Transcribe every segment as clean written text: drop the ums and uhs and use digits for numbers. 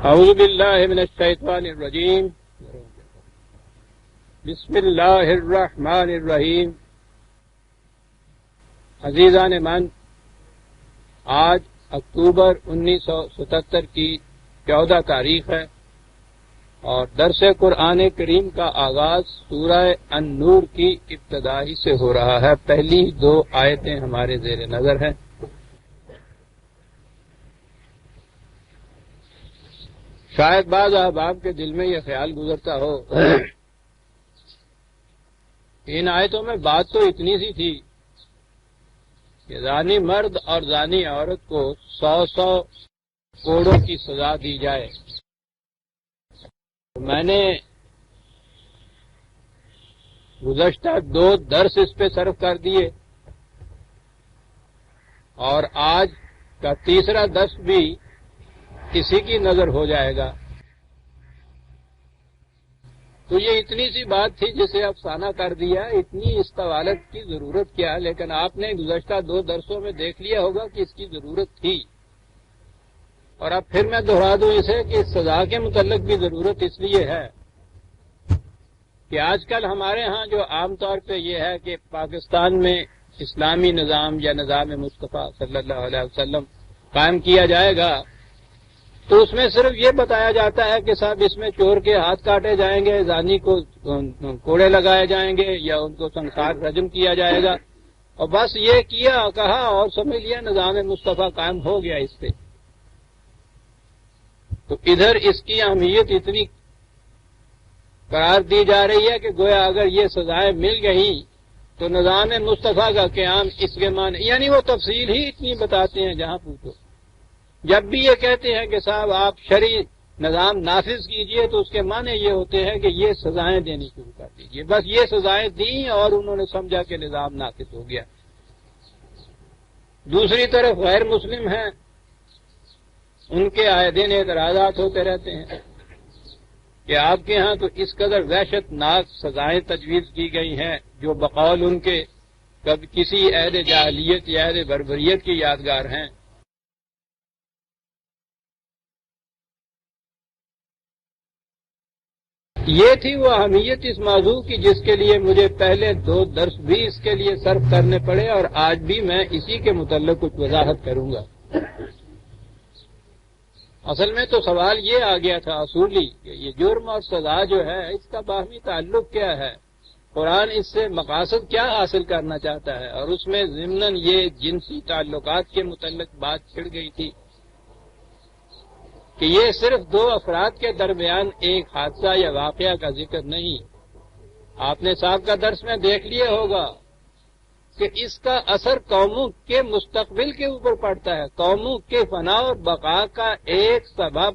اعوذ باللہ من الشیطان الرجیم بسم اللہ الرحمن الرحیم۔ عزیزان من، آج اکتوبر 1977 کی 14 تاریخ ہے اور درس قرآن کریم کا آغاز سورہ النور کی ابتدائی سے ہو رہا ہے۔ پہلی 2 آیتیں ہمارے زیر نظر ہیں۔ شاید بعض احباب کے دل میں یہ خیال گزرتا ہو ان آیتوں میں بات تو اتنی سی تھی کہ زانی مرد اور زانی عورت کو 100 کوڑوں کی سزا دی جائے۔ میں نے گزشتہ 2 درس اس پہ صرف کر دیے اور آج کا تیسرا درس بھی اسی کی نظر ہو جائے گا۔ تو یہ اتنی سی بات تھی جسے افسانہ کر دیا، اتنی اس طوالت کی ضرورت کیا، لیکن آپ نے گزشتہ 2 درسوں میں دیکھ لیا ہوگا کہ اس کی ضرورت تھی۔ اور اب پھر میں دہرا دوں اسے کہ اس سزا کے متعلق بھی ضرورت اس لیے ہے کہ آج کل ہمارے ہاں جو عام طور پہ یہ ہے کہ پاکستان میں اسلامی نظام یا نظام مصطفیٰ صلی اللہ علیہ وسلم قائم کیا جائے گا تو اس میں صرف یہ بتایا جاتا ہے کہ صاحب اس میں چور کے ہاتھ کاٹے جائیں گے، زانی کو کوڑے لگائے جائیں گے یا ان کو سنسار رجم کیا جائے گا، اور بس یہ کیا کہا اور سمجھ لیا نظام مصطفیٰ قائم ہو گیا اس پہ۔ تو ادھر اس کی اہمیت اتنی قرار دی جا رہی ہے کہ گویا اگر یہ سزائیں مل گئیں تو نظام مصطفیٰ کا قیام اس کے معنی، یعنی وہ تفصیل ہی اتنی بتاتے ہیں جہاں پوچھو۔ جب بھی یہ کہتے ہیں کہ صاحب آپ شرعی نظام نافذ کیجئے تو اس کے معنی یہ ہوتے ہیں کہ یہ سزائیں دینی شروع کر دیجئے۔ بس یہ سزائیں دیں اور انہوں نے سمجھا کہ نظام نافذ ہو گیا۔ دوسری طرف غیر مسلم ہیں، ان کے آئے دن اعتراضات ہوتے رہتے ہیں کہ آپ کے ہاں تو اس قدر وحشت ناک سزائیں تجویز کی گئی ہیں جو بقول ان کے کبھی کسی عہد جاہلیت یا عہد بربریت کی یادگار ہیں۔ یہ تھی وہ اہمیت اس موضوع کی جس کے لیے مجھے پہلے 2 درس بھی اس کے لیے صرف کرنے پڑے، اور آج بھی میں اسی کے متعلق کچھ وضاحت کروں گا۔ اصل میں تو سوال یہ آ گیا تھا اصولی کہ یہ جرم اور سزا جو ہے اس کا باہمی تعلق کیا ہے، قرآن اس سے مقاصد کیا حاصل کرنا چاہتا ہے، اور اس میں ضمناً یہ جنسی تعلقات کے متعلق بات چھڑ گئی تھی کہ یہ صرف 2 افراد کے درمیان ایک حادثہ یا واقعہ کا ذکر نہیں۔ آپ نے سابقہ درس میں دیکھ لیا ہوگا کہ اس کا اثر قوموں کے مستقبل کے اوپر پڑتا ہے۔ قوموں کے فنا اور بقا کا ایک سبب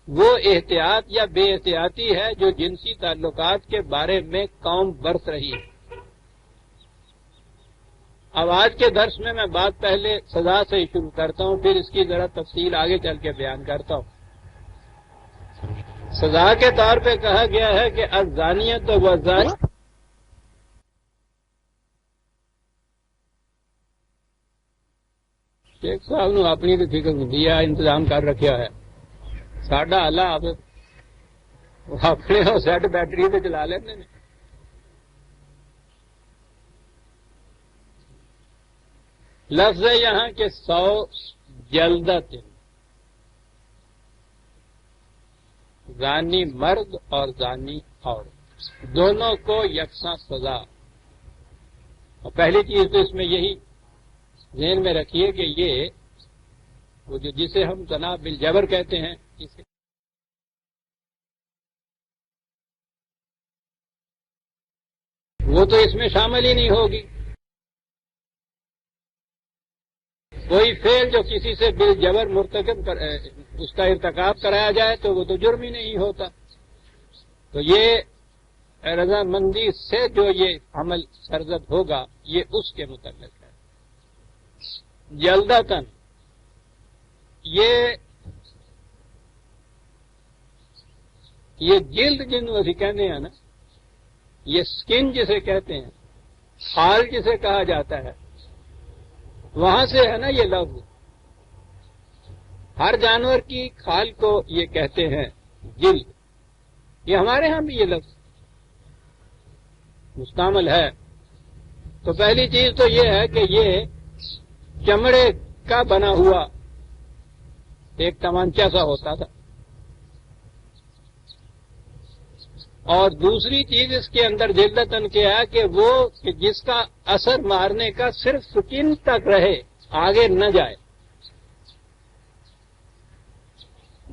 وہ احتیاط یا بے احتیاطی ہے جو جنسی تعلقات کے بارے میں قوم برت رہی ہے۔ اب آج کے درس میں بات پہلے سزا سے ہی شروع کرتا ہوں، پھر اس کی ذرا تفصیل آگے چل کے بیان کرتا ہوں۔ سزا کے طور پہ کہا گیا ہے کہ الزانیۃ والزانی، شیخ صاحب نے اپنی تو فکر دیا انتظام کر رکھا ہے، ساڈا اللہ آپ اپنے سیٹ بیٹری پہ چلا لیتے ہیں۔ لفظ ہے یہاں کہ 100 جلدت، زانی مرد اور زانی عورت دونوں کو یکساں سزا۔ اور پہلی چیز تو اس میں یہی ذہن میں رکھیے کہ یہ وہ جسے ہم زنا بالجبر کہتے ہیں وہ تو اس میں شامل ہی نہیں ہوگی۔ کوئی فعل جو کسی سے بالجبر مرتکب اس کا ارتکاب کرایا جائے تو وہ تو جرم ہی نہیں ہوتا۔ تو یہ رضامندی سے جو یہ عمل سرزد ہوگا یہ اس کے متعلق ہے۔ جلدتن، یہ جلد جن اسی کہتے ہیں نا، یہ سکن جسے کہتے ہیں، خال جسے کہا جاتا ہے، وہاں سے ہے نا یہ لفظ۔ ہر جانور کی کھال کو یہ کہتے ہیں جلد. یہ ہمارے ہاں بھی یہ لفظ مستعمل ہے. تو پہلی چیز تو یہ ہے کہ یہ چمڑے کا بنا ہوا ایک تمانچہ سا ہوتا تھا. اور دوسری چیز اس کے اندر جلدتن کیا ہے کہ وہ کہ جس کا اثر مارنے کا صرف سکن تک رہے، آگے نہ جائے.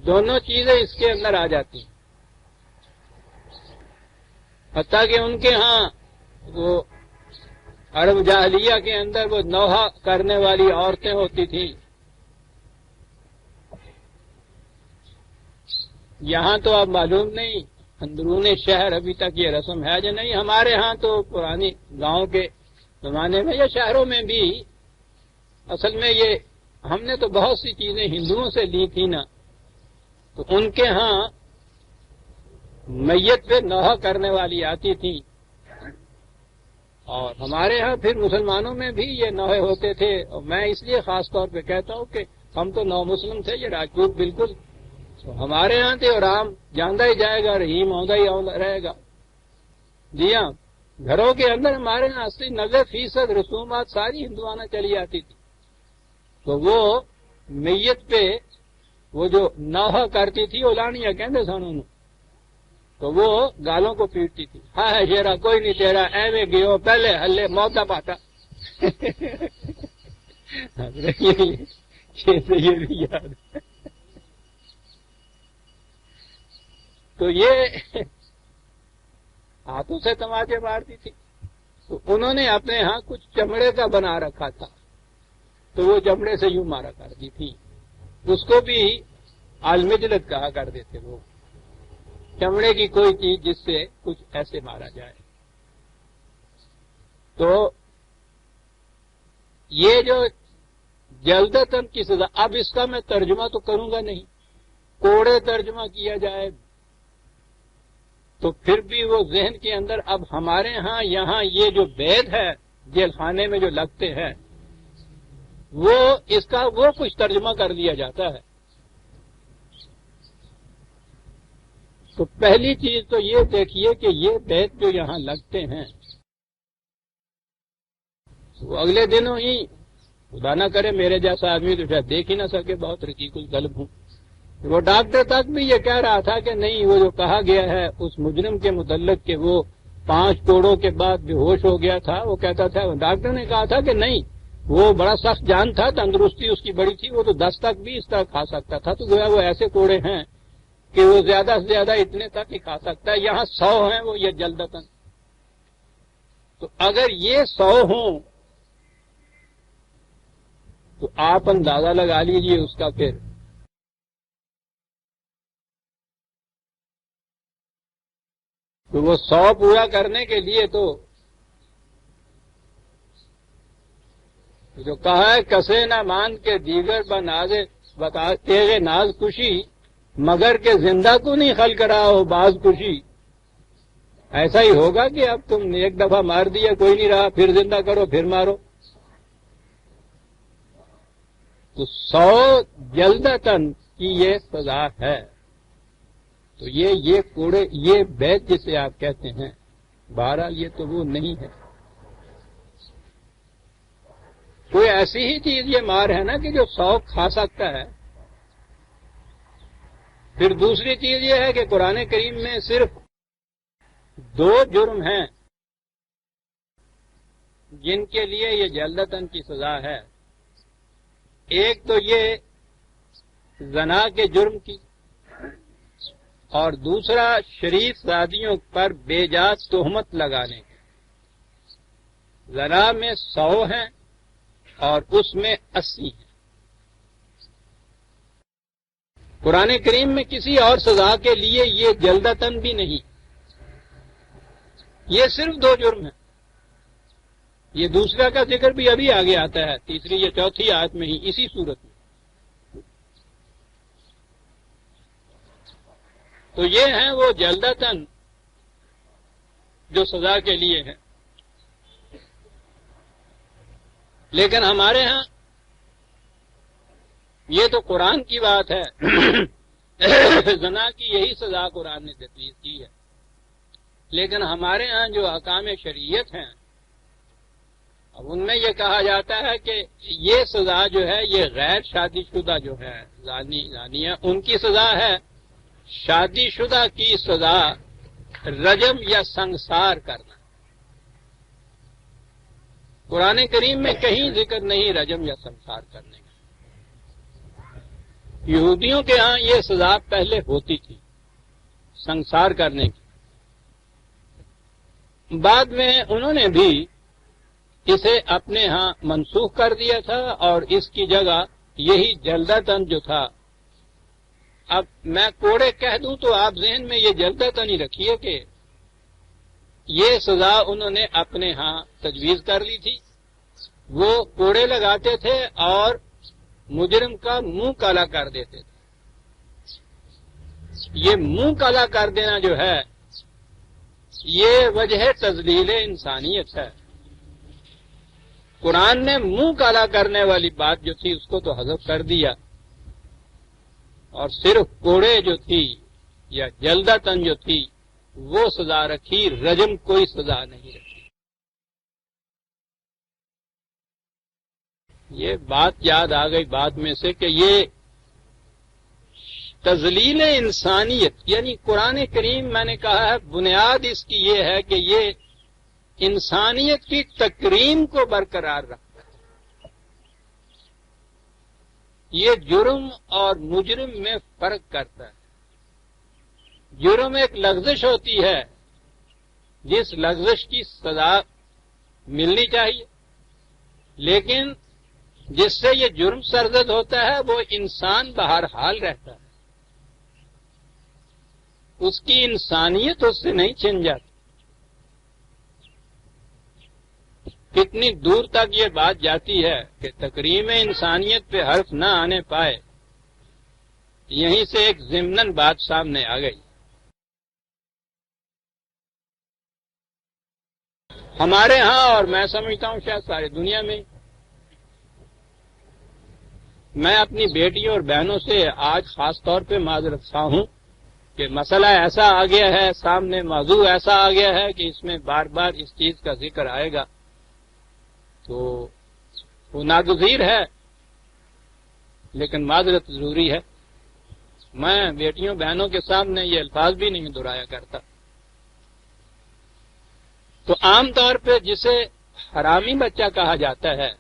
دونوں چیزیں اس کے اندر آ جاتی ہیں. حتیٰ کہ ان کے ہاں وہ عرب جاہلیہ کے اندر وہ نوحہ کرنے والی عورتیں ہوتی تھیں. یہاں تو اب معلوم نہیں اندرون شہر ابھی تک یہ رسم ہے یا نہیں. ہمارے ہاں تو پرانی گاؤں کے زمانے میں یا شہروں میں بھی اصل میں یہ ہم نے تو بہت سی چیزیں ہندوؤں سے لی تھی نا، تو ان کے ہاں میت پہ نوحہ کرنے والی آتی تھی. اور ہمارے ہاں پھر مسلمانوں میں بھی یہ نوحے ہوتے تھے. اور میں اس لیے خاص طور پہ کہتا ہوں کہ ہم تو نو مسلم تھے، یہ راجپوت بالکل تو ہمارے ہاں تھے. اور رام جاندہ ہی جائے گا، رحیم آؤں ہی آؤں رہے گا. جی ہاں، گھروں کے اندر ہمارے یہاں 80-90% رسومات ساری ہندوانہ چلی آتی تھی. تو وہ میت پہ وہ جو نوحہ کرتی تھی اولانیاں کہندے سن انہوں، تو وہ گالوں کو پیٹتی تھی. ہاں ہے شیرا کوئی نہیں تیرا ایویں گیو پہلے ہلے موت دا پاٹا. یہ بھی یاد ہے. تو یہ ہاتھوں سے تماچے مارتی تھی. تو انہوں نے اپنے ہاں کچھ چمڑے کا بنا رکھا تھا، تو وہ چمڑے سے یوں مارا کرتی تھی. اس کو بھی المجلد کہا کرتے تھے وہ، چمڑے کی کوئی چیز جس سے کچھ ایسے مارا جائے. تو یہ جو جلدتن کی سزا، اب اس کا میں ترجمہ تو کروں گا نہیں، کوڑے ترجمہ کیا جائے تو پھر بھی وہ ذہن کے اندر اب ہمارے ہاں یہاں یہ جو بید ہے جیل خانے میں جو لگتے ہیں وہ اس کا وہ کچھ ترجمہ کر دیا جاتا ہے. تو پہلی چیز تو یہ دیکھیے کہ یہ بید جو یہاں لگتے ہیں وہ اگلے دنوں ہی، خدا نہ کرے میرے جیسا آدمی تو شاید دیکھ ہی نہ سکے، بہت رقیق القلب ہوں. وہ ڈاکٹر تک بھی یہ کہہ رہا تھا کہ نہیں، وہ جو کہا گیا ہے اس مجرم کے متعلق کہ وہ 5 کوڑوں کے بعد بے ہوش ہو گیا تھا، وہ کہتا تھا، ڈاکٹر نے کہا تھا کہ نہیں، وہ بڑا سخت جان تھا، تندرستی اس کی بڑی تھی، وہ تو 10 تک بھی اس طرح کھا سکتا تھا. تو گویا وہ ایسے کوڑے ہیں کہ وہ زیادہ سے زیادہ اتنے تک ہی کھا سکتا ہے. یہاں 100 ہیں وہ یہ جلدتن. تو اگر یہ 100 ہوں تو آپ اندازہ لگا لیجئے اس کا. پھر تو وہ 100 پورا کرنے کے لیے تو جو کہا ہے کسے نہ مان کے دیگر بنازے بتا تیرے ناز کشی، مگر کہ زندہ کو نہیں خل کرا ہو باز کشی. ایسا ہی ہوگا کہ اب تم ایک دفعہ مار دیا کوئی نہیں رہا، پھر زندہ کرو پھر مارو. تو 100 جلدتن کی یہ سزا ہے. تو یہ کوڑے، یہ بیت جسے آپ کہتے ہیں، بہرحال یہ تو وہ نہیں ہے. کوئی ایسی ہی چیز یہ مار ہے نا کہ جو 100 کھا سکتا ہے. پھر دوسری چیز یہ ہے کہ قرآن کریم میں صرف 2 جرم ہیں جن کے لیے یہ جلدتن کی سزا ہے. ایک تو یہ زنا کے جرم کی، اور دوسرا شریف زادیوں پر بے جا تہمت لگانے کی. زنا میں 100 ہیں اور اس میں 80 ہیں. قرآن کریم میں کسی اور سزا کے لیے یہ جلدتن بھی نہیں، یہ صرف 2 جرم ہیں. یہ دوسرا کا ذکر بھی ابھی آگے آتا ہے، تیسری یا چوتھی آیت میں ہی اسی صورت میں. تو یہ ہیں وہ جلدتن جو سزا کے لیے ہیں. لیکن ہمارے ہاں یہ تو قرآن کی بات ہے زنا کی یہی سزا قرآن نے تجویز کی ہے، لیکن ہمارے ہاں جو احکام شریعت ہیں اب ان میں یہ کہا جاتا ہے کہ یہ سزا جو ہے یہ غیر شادی شدہ جو ہے زانیہ ان کی سزا ہے، شادی شدہ کی سزا رجم یا سنگسار کرنا۔ قرآن کریم میں کہیں ذکر نہیں رجم یا سنگسار کرنے کا۔ یہودیوں کے ہاں یہ سزا پہلے ہوتی تھی سنگسار کرنے کی، بعد میں انہوں نے بھی اسے اپنے ہاں منسوخ کر دیا تھا اور اس کی جگہ یہی جلدتن جو تھا، اب میں کوڑے کہہ دوں تو آپ ذہن میں یہ جلدتن ہی رکھیے کہ یہ سزا انہوں نے اپنے ہاں تجویز کر لی تھی۔ وہ کوڑے لگاتے تھے اور مجرم کا منہ کالا کر دیتے تھے۔ یہ منہ کالا کر دینا جو ہے یہ وجہ تذلیل انسانیت ہے۔ قرآن نے منہ کالا کرنے والی بات جو تھی اس کو تو حذف کر دیا اور صرف کوڑے جو تھی یا جلدتن جو تھی وہ سزا رکھی، رجم کوئی سزا نہیں رکھی۔ یہ بات یاد آ گئی بعد میں سے کہ یہ تذلیل انسانیت یعنی قرآن کریم میں نے کہا ہے بنیاد اس کی یہ ہے کہ یہ انسانیت کی تکریم کو برقرار رکھتا ہے۔ یہ جرم اور مجرم میں فرق کرتا ہے۔ جرم ایک لغزش ہوتی ہے جس لغزش کی سزا ملنی چاہیے، لیکن جس سے یہ جرم سرزد ہوتا ہے وہ انسان بہرحال رہتا ہے، اس کی انسانیت اس سے نہیں چھن جاتی۔ کتنی دور تک یہ بات جاتی ہے کہ تکریم انسانیت پہ حرف نہ آنے پائے، یہیں سے ایک ضمناً بات سامنے آ گئی۔ ہمارے ہاں اور میں سمجھتا ہوں شاید ساری دنیا میں، میں اپنی بیٹیوں اور بہنوں سے آج خاص طور پہ معذرت خواہ ہوں کہ مسئلہ ایسا آ گیا ہے، سامنے موضوع ایسا آ گیا ہے کہ اس میں بار بار اس چیز کا ذکر آئے گا تو وہ ناگزیر ہے، لیکن معذرت ضروری ہے۔ میں بیٹیوں بہنوں کے سامنے یہ الفاظ بھی نہیں دہرایا کرتا۔ تو عام طور پہ جسے حرامی بچہ کہا جاتا ہے،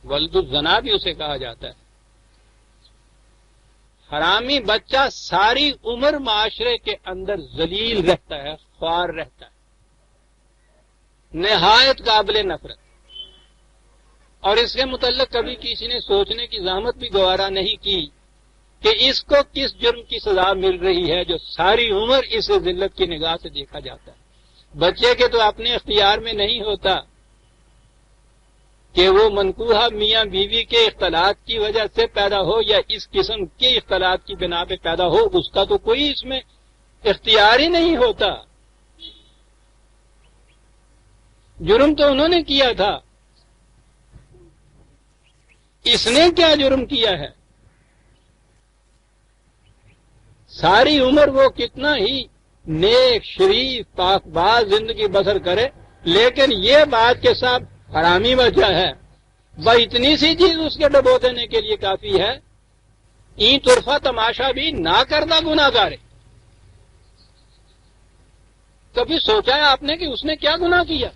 ولد الزنا بھی اسے کہا جاتا ہے، حرامی بچہ ساری عمر معاشرے کے اندر ذلیل رہتا ہے، خوار رہتا ہے، نہایت قابل نفرت، اور اس کے متعلق کبھی کسی نے سوچنے کی زحمت بھی گوارا نہیں کی کہ اس کو کس جرم کی سزا مل رہی ہے جو ساری عمر اس ذلت کی نگاہ سے دیکھا جاتا ہے۔ بچے کے تو اپنے اختیار میں نہیں ہوتا کہ وہ منکوحہ میاں بیوی کے اختلاط کی وجہ سے پیدا ہو یا اس قسم کے اختلاط کی بنا پہ پیدا ہو، اس کا تو کوئی اس میں اختیار ہی نہیں ہوتا۔ جرم تو انہوں نے کیا تھا، اس نے کیا جرم کیا ہے؟ ساری عمر وہ کتنا ہی نیک شریف پاک باز زندگی بسر کرے، لیکن یہ بات کے ساتھ حرامی بچہ ہے، وہ اتنی سی چیز اس کے ڈبو دینے کے لیے کافی ہے، این طرفہ تماشا بھی نہ کرنا گناہ گار ہے۔ کبھی سوچا ہے آپ نے کہ اس نے کیا گناہ کیا،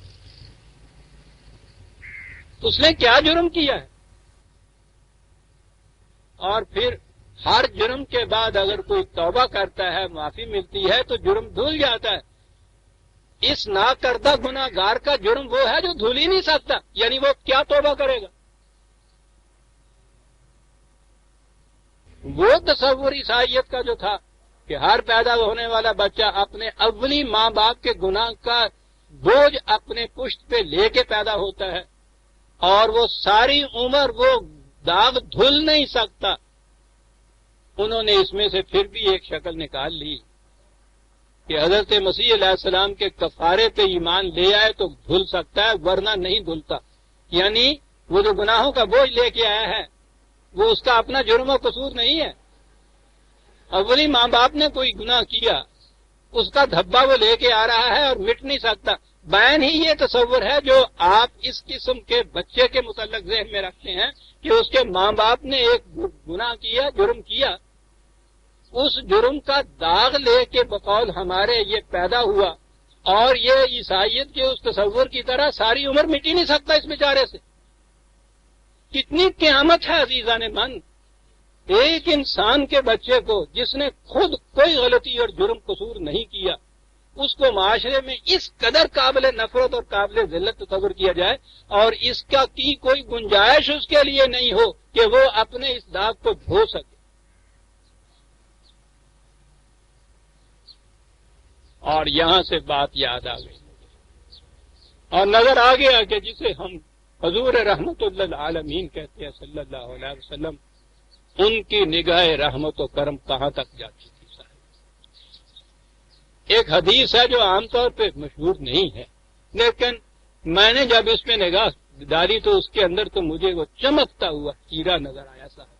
اس نے کیا جرم کیا ہے؟ اور پھر ہر جرم کے بعد اگر کوئی توبہ کرتا ہے، معافی ملتی ہے تو جرم دھل جاتا ہے۔ اس نہ کردہ گناہ گار کا جرم وہ ہے جو دھل ہی نہیں سکتا، یعنی وہ کیا توبہ کرے گا؟ وہ تصور عیسائیت کا جو تھا کہ ہر پیدا ہونے والا بچہ اپنے اولی ماں باپ کے گناہ کا بوجھ اپنے پشت پہ لے کے پیدا ہوتا ہے اور وہ ساری عمر وہ داغ دھل نہیں سکتا، انہوں نے اس میں سے پھر بھی ایک شکل نکال لی کہ حضرت مسیح علیہ السلام کے کفارے پہ ایمان لے آئے تو دھل سکتا ہے ورنہ نہیں دھلتا، یعنی وہ جو گناہوں کا بوجھ لے کے آیا ہے وہ اس کا اپنا جرم و قصور نہیں ہے. اولی ماں باپ نے کوئی گناہ کیا، اس کا دھبا وہ لے کے آ رہا ہے اور مٹ نہیں سکتا. بین ہی یہ تصور ہے جو آپ اس قسم کے بچے کے متعلق ذہن میں رکھتے ہیں کہ اس کے ماں باپ نے ایک گناہ کیا، جرم کیا، اس جرم کا داغ لے کے بقول ہمارے یہ پیدا ہوا، اور یہ عیسائیت کے اس تصور کی طرح ساری عمر مٹ ہی نہیں سکتا اس بیچارے سے. کتنی قیامت ہے عزیزان من. ایک انسان کے بچے کو جس نے خود کوئی غلطی اور جرم قصور نہیں کیا، اس کو معاشرے میں اس قدر قابل نفرت اور قابل ذلت تصور کیا جائے اور اس کا کی کوئی گنجائش اس کے لیے نہیں ہو کہ وہ اپنے اس داغ کو دھو سکے. اور یہاں سے بات یاد آ گئی اور نظر آ گیا کہ جسے ہم حضور رحمت اللہ عالمین کہتے ہیں صلی اللہ علیہ وسلم، ان کی نگاہ رحمت و کرم کہاں تک جاتی تھی صاحب. ایک حدیث ہے جو عام طور پہ مشہور نہیں ہے، لیکن میں نے جب اس پہ نگاہ ڈالی تو اس کے اندر تو مجھے وہ چمکتا ہوا ہیرا نظر آیا صاحب.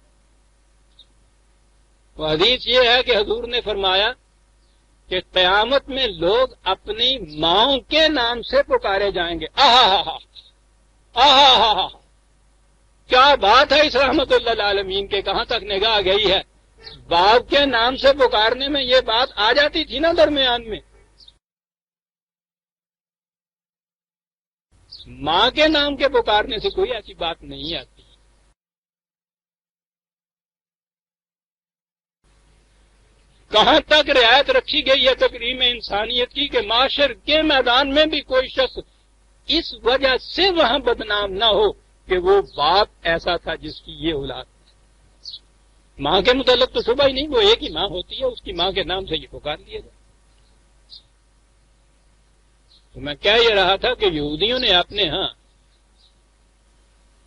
وہ حدیث یہ ہے کہ حضور نے فرمایا کہ قیامت میں لوگ اپنی ماؤں کے نام سے پکارے جائیں گے. کیا بات ہے اس رحمت اللہ عالمین کے، کہاں تک نگاہ گئی ہے. باپ کے نام سے پکارنے میں یہ بات آ جاتی تھی نا درمیان میں، ماں کے نام کے پکارنے سے کوئی ایسی بات نہیں آتی. کہاں تک رعایت رکھی گئی ہے تکریم انسانیت کی کہ معاشر کے میدان میں بھی کوئی شخص اس وجہ سے وہاں بدنام نہ ہو کہ وہ باپ ایسا تھا جس کی یہ اولاد. ماں کے متعلق تو شبہ ہی نہیں، وہ ایک ہی ماں ہوتی ہے، اس کی ماں کے نام سے یہ پکار لیا جائے. تو میں کہہ یہ رہا تھا کہ یہودیوں نے اپنے ہاں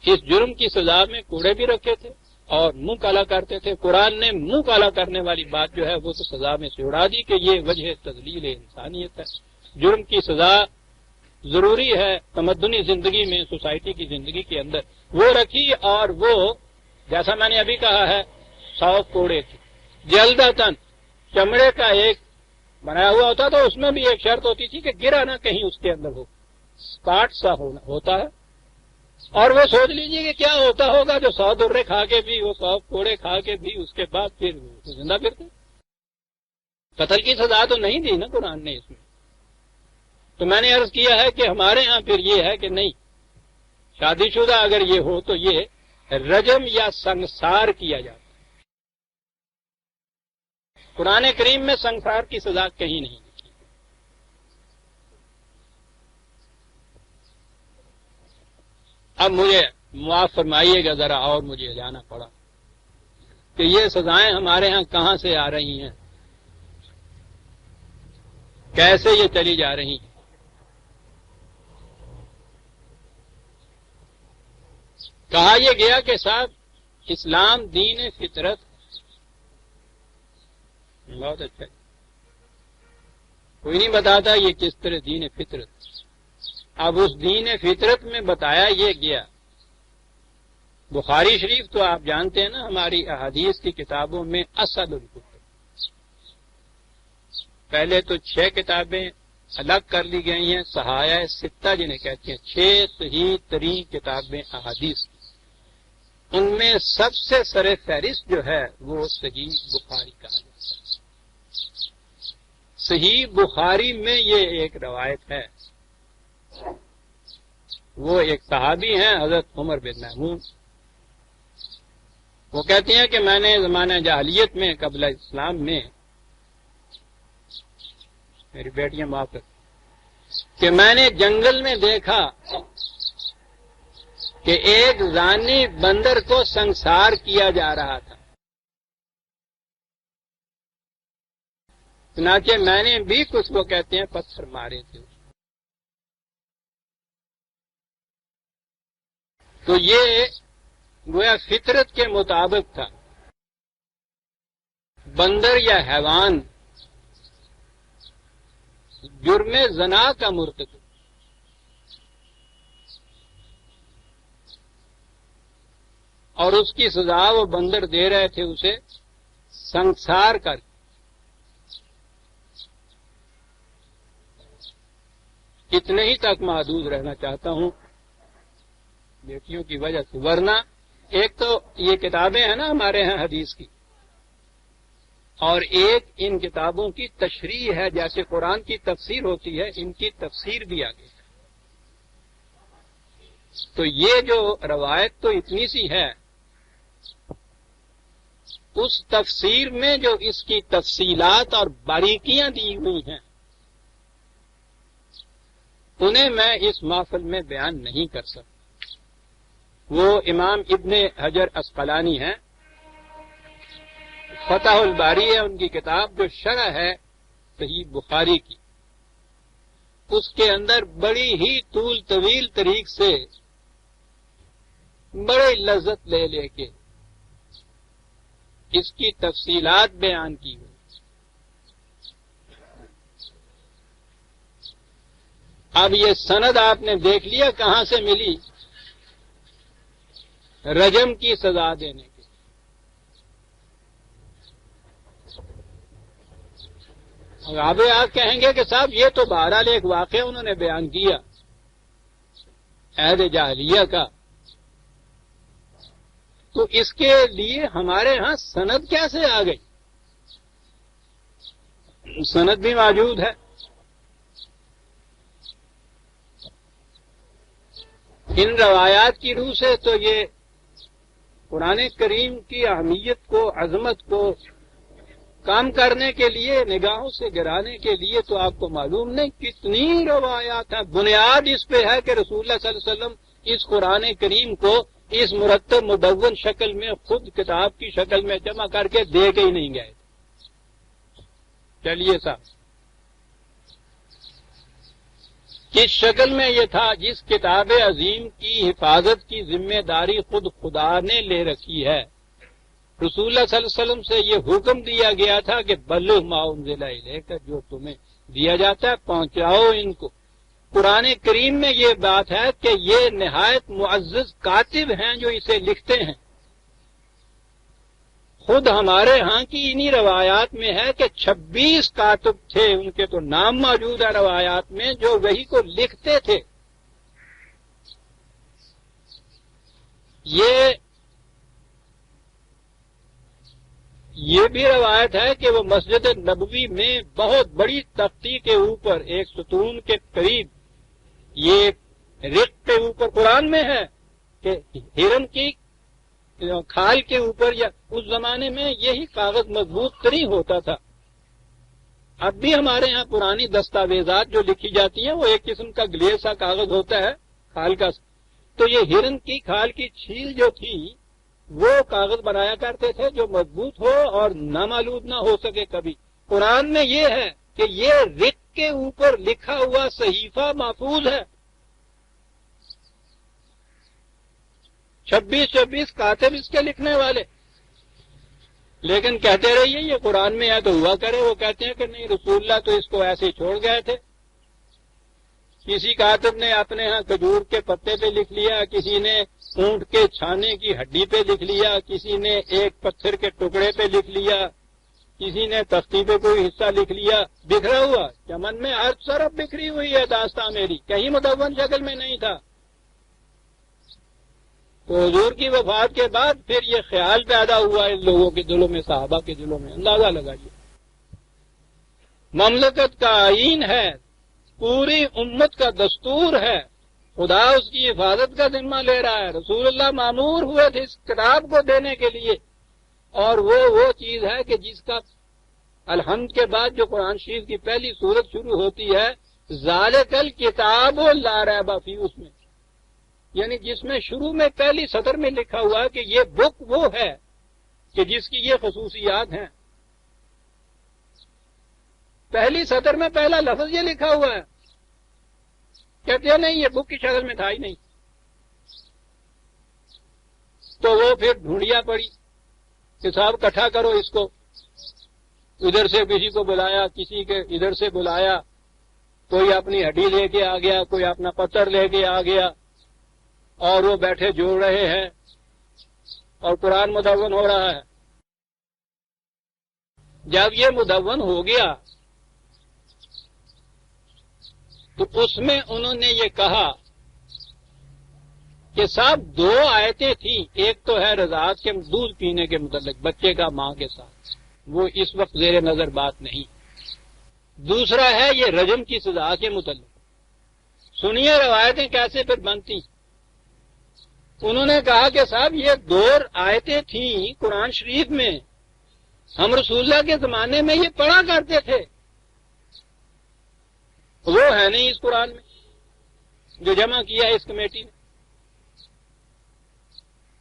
اس جرم کی سزا میں کوڑے بھی رکھے تھے اور منہ کالا کرتے تھے. قرآن نے منہ کالا کرنے والی بات جو ہے وہ تو سزا میں سے اڑا دی کہ یہ وجہ تذلیل انسانیت ہے. جرم کی سزا ضروری ہے تمدنی زندگی میں، سوسائٹی کی زندگی کے اندر، وہ رکھی. اور وہ جیسا میں نے ابھی کہا ہے 100 کوڑے تھے. جلدتاً چمڑے کا ایک بنایا ہوا ہوتا تو اس میں بھی ایک شرط ہوتی تھی کہ گرا نہ کہیں اس کے اندر ہو، اسپاٹ سا ہوتا ہے. اور وہ سوچ لیجئے کہ کیا ہوتا ہوگا جو 100 درے کھا کے بھی، وہ 100 کوڑے کھا کے بھی اس کے بعد پھر زندہ پھرتے. قتل کی سزا تو نہیں دی نا قرآن نے اس میں. تو میں نے عرض کیا ہے کہ ہمارے ہاں پھر یہ ہے کہ نہیں، شادی شدہ اگر یہ ہو تو یہ رجم یا سنسار کیا جاتا. قرآن کریم میں سنسار کی سزا کہیں نہیں. اب مجھے معاف فرمائیے گا ذرا، اور مجھے جانا پڑا کہ یہ سزائیں ہمارے ہاں کہاں سے آ رہی ہیں، کیسے یہ چلی جا رہی ہیں. کہا یہ گیا کہ صاحب اسلام دین فطرت. بہت اچھا، کوئی نہیں بتاتا یہ کس طرح دین فطرت. اب اس دین فطرت میں بتایا یہ گیا. بخاری شریف تو آپ جانتے ہیں نا، ہماری احادیث کی کتابوں میں اسد الکتب. پہلے تو 6 کتابیں الگ کر لی گئی ہیں، صحائح ستہ جنہیں کہتے ہیں، 6 صحیح ترین کتابیں احادیث. ان میں سب سے سر فہرست جو ہے وہ صحیح بخاری کہا جاتا ہے. صحیح بخاری میں یہ ایک روایت ہے. وہ ایک صحابی ہیں حضرت عمر بن محمود. وہ کہتے ہیں کہ میں نے زمانہ جاہلیت میں قبل اسلام میں، میری بیٹیاں معاف کر، کہ میں نے جنگل میں دیکھا کہ ایک زانی بندر کو سنسار کیا جا رہا تھا. چنانچہ میں نے بھی کچھ وہ کہتے ہیں پتھر مارے تھے. تو یہ گویا فطرت کے مطابق تھا. بندر یا حیوان جرم زنا کا مرتکب، اور اس کی سزا وہ بندر دے رہے تھے اسے سنسار کر. اتنے ہی تک محدود رہنا چاہتا ہوں بیٹیوں کی وجہ سے، ورنہ ایک تو یہ کتابیں ہیں نا ہمارے ہاں حدیث کی، اور ایک ان کتابوں کی تشریح ہے، جیسے قرآن کی تفسیر ہوتی ہے ان کی تفسیر بھی آگے ہے. تو یہ جو روایت تو اتنی سی ہے، اس تفسیر میں جو اس کی تفصیلات اور باریکیاں دی ہوئی ہیں انہیں میں اس محفل میں بیان نہیں کر سکتا. وہ امام ابن حجر عسقلانی ہیں، فتح الباری ہے ان کی کتاب، جو شرح ہے صحیح بخاری کی، اس کے اندر بڑی ہی طول طویل طریق سے بڑے لذت لے لے کے اس کی تفصیلات بیان کی ہوئی. اب یہ سند آپ نے دیکھ لیا کہاں سے ملی، رجم کی سزا دینے کی. اب آپ کہیں گے کہ صاحب یہ تو بہرحال ایک واقعہ انہوں نے بیان کیا عہد جاہلیہ کا، تو اس کے لیے ہمارے ہاں سند کیسے آ گئی؟ سند بھی موجود ہے. ان روایات کی روح سے تو یہ قرآن کریم کی اہمیت کو، عظمت کو کام کرنے کے لیے، نگاہوں سے گرانے کے لیے تو آپ کو معلوم نہیں کتنی روایات ہیں. بنیاد اس پہ ہے کہ رسول اللہ صلی اللہ علیہ وسلم اس قرآن کریم کو اس مرتب مدون شکل میں خود کتاب کی شکل میں جمع کر کے دے کے ہی نہیں گئے. چلیے صاحب، کس شکل میں یہ تھا؟ جس کتاب عظیم کی حفاظت کی ذمہ داری خود خدا نے لے رکھی ہے. رسول اللہ صلی اللہ علیہ وسلم سے یہ حکم دیا گیا تھا کہ بلغ ما انزل الیک، جو تمہیں دیا جاتا ہے پہنچاؤ ان کو. قرآن کریم میں یہ بات ہے کہ یہ نہایت معزز کاتب ہیں جو اسے لکھتے ہیں. خود ہمارے ہاں کی انہی روایات میں ہے کہ 26 کاتب تھے، ان کے تو نام موجود ہے روایات میں، جو وحی کو لکھتے تھے. یہ بھی روایت ہے کہ وہ مسجد نبوی میں بہت بڑی تختی کے اوپر ایک ستون کے قریب، یہ رق کے اوپر قرآن میں ہے کہ ہرن کی کھال کے اوپر، یا اس زمانے میں یہی کاغذ مضبوط ترین ہوتا تھا. اب بھی ہمارے ہاں پرانی دستاویزات جو لکھی جاتی ہیں وہ ایک قسم کا گلیز سا کاغذ ہوتا ہے کھال کا. تو یہ ہرن کی کھال کی چھیل جو تھی وہ کاغذ بنایا کرتے تھے جو مضبوط ہو اور نامالود نہ ہو سکے کبھی. قرآن میں یہ ہے کہ یہ رق کے اوپر لکھا ہوا صحیفہ محفوظ ہے. 26 کاتب اس کے لکھنے والے. لیکن کہتے رہیے یہ قرآن میں ہے تو ہوا کرے. وہ کہتے ہیں کہ نہیں، رسول اللہ تو اس کو ایسے ہی چھوڑ گئے تھے. کسی کاتب نے اپنے ہاں کھجور کے پتے پہ لکھ لیا، کسی نے اونٹ کے چھانے کی ہڈی پہ لکھ لیا، کسی نے ایک پتھر کے ٹکڑے پہ لکھ لیا، کسی نے تختی پہ کوئی حصہ لکھ لیا. بکھرا ہوا چمن میں ہر طرف بکھری ہوئی ہے داستان میری، کہیں مدون شکل میں نہیں تھا. تو حضور کی وفات کے بعد پھر یہ خیال پیدا ہوا ان لوگوں کے دلوں میں، صحابہ کے دلوں میں. اندازہ لگائیے، مملکت کا آئین ہے، پوری امت کا دستور ہے، خدا اس کی حفاظت کا ذمہ لے رہا ہے. رسول اللہ مامور ہوئے تھے اس کتاب کو دینے کے لیے، اور وہ چیز ہے کہ جس کا الحمد کے بعد جو قرآن شریف کی پہلی سورت شروع ہوتی ہے، ذالک الکتاب لا ریب فیہ، اس میں یعنی جس میں شروع میں پہلی سطر میں لکھا ہوا ہے کہ یہ بک وہ ہے کہ جس کی یہ خصوصیات ہیں. پہلی سطر میں پہلا لفظ یہ لکھا ہوا ہے. کہتے ہیں نہیں، یہ بک کی شکل میں تھا ہی نہیں. تو وہ پھر ڈھونڈیا پڑی کہ صاحب اکٹھا کرو اس کو. ادھر سے کسی کو بلایا، کسی کے ادھر سے بلایا، کوئی اپنی ہڈی لے کے آ گیا، کوئی اپنا پتھر لے کے آ گیا، اور وہ بیٹھے جوڑ رہے ہیں. اور قرآن مدون ہو رہا ہے۔ جب یہ مدون ہو گیا تو اس میں انہوں نے یہ کہا کہ صاحب دو آیتیں تھیں، ایک تو ہے رضاعت کے دودھ پینے کے متعلق بچے کا ماں کے ساتھ، وہ اس وقت زیر نظر بات نہیں، دوسرا ہے یہ رجم کی سزا کے متعلق۔ سنیے روایتیں کیسے پھر بنتی۔ انہوں نے کہا کہ صاحب یہ دو آیتیں تھیں قرآن شریف میں، ہم رسول اللہ کے زمانے میں یہ پڑھا کرتے تھے، وہ ہے نہیں اس قرآن میں جو جمع کیا ہے اس کمیٹی نے۔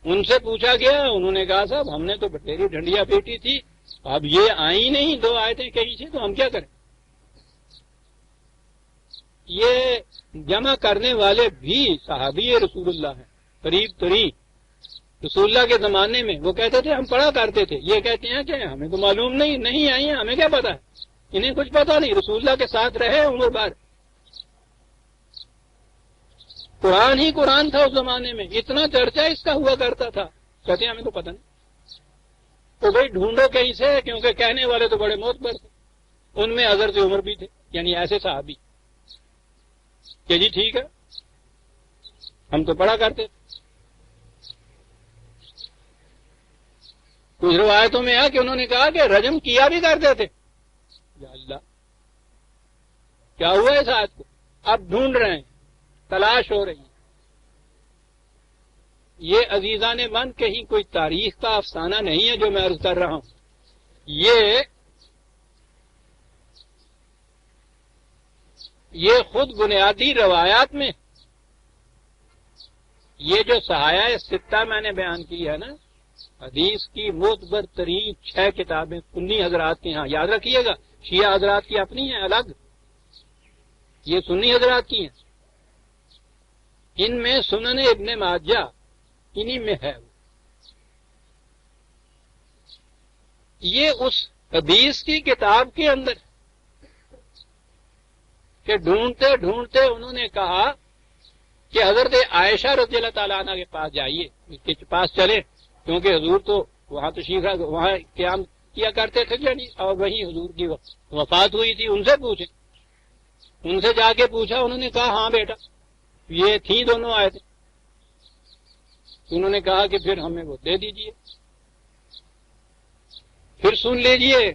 ان سے پوچھا گیا، انہوں نے کہا صاحب ہم نے تو بٹیری ڈنڈیا پیٹی تھی، اب یہ آئی نہیں دو آیتیں کہیں سے، تو ہم کیا کریں۔ یہ جمع کرنے والے بھی صحابی رسول اللہ ہیں، قریب ترین رسول اللہ کے زمانے میں، وہ کہتے تھے ہم پڑھا کرتے تھے، یہ کہتے ہیں کہ ہمیں تو معلوم نہیں آئی ہیں، ہمیں کیا پتا ہے، انہیں کچھ پتا نہیں، رسول اللہ کے ساتھ رہے عمر بھر، قرآن ہی قرآن تھا اس زمانے میں، اتنا چرچا اس کا ہوا کرتا تھا، کہتے ہیں ہمیں تو پتہ نہیں۔ تو بھائی ڈھونڈو کہیں سے، کیونکہ کہنے والے تو بڑے معتبر تھے، ان میں حضرت عمر بھی تھے، یعنی ایسے صحابی کہ جی ٹھیک ہے ہم تو پڑھا کرتے تھے۔ کچھ روایتوں میں ہے کہ انہوں نے کہا کہ رجم کیا بھی کرتے تھے۔ یا اللہ، کیا ہوا اس آیت کو؟ اب ڈھونڈ رہے ہیں، تلاش ہو رہی ہے۔ یہ عزیزان من کہیں کوئی تاریخ کا افسانہ نہیں ہے جو میں عرض کر رہا ہوں، یہ خود بنیادی روایات میں، یہ جو صحائح ستہ میں نے بیان کی ہے نا، حدیث کی معتبر ترین 6 کتابیں سنی حضرات کے ہاں، یاد رکھیے گا، شیعہ حضرات کی اپنی ہیں الگ، یہ سنی حضرات کی ہیں، ان میں سنن ابن ماجہ انہی میں ہے۔ یہ اس حدیث کی کتاب کے اندر کہ ڈھونڈتے ڈھونڈتے انہوں نے کہا کہ حضرت عائشہ رضی اللہ تعالیٰ عنہ کے پاس جائیے، اس کے پاس چلے، کیونکہ حضور تو وہاں تشریف وہاں قیام کیا کرتے تھے یعنی، اور وہیں حضور کی وفات ہوئی تھی، ان سے پوچھیں۔ ان سے جا کے پوچھا، انہوں نے کہا ہاں بیٹا یہ تھی دونوں آئے تھے۔ انہوں نے کہا کہ پھر ہمیں وہ دے دیجئے، پھر سن لیجئے،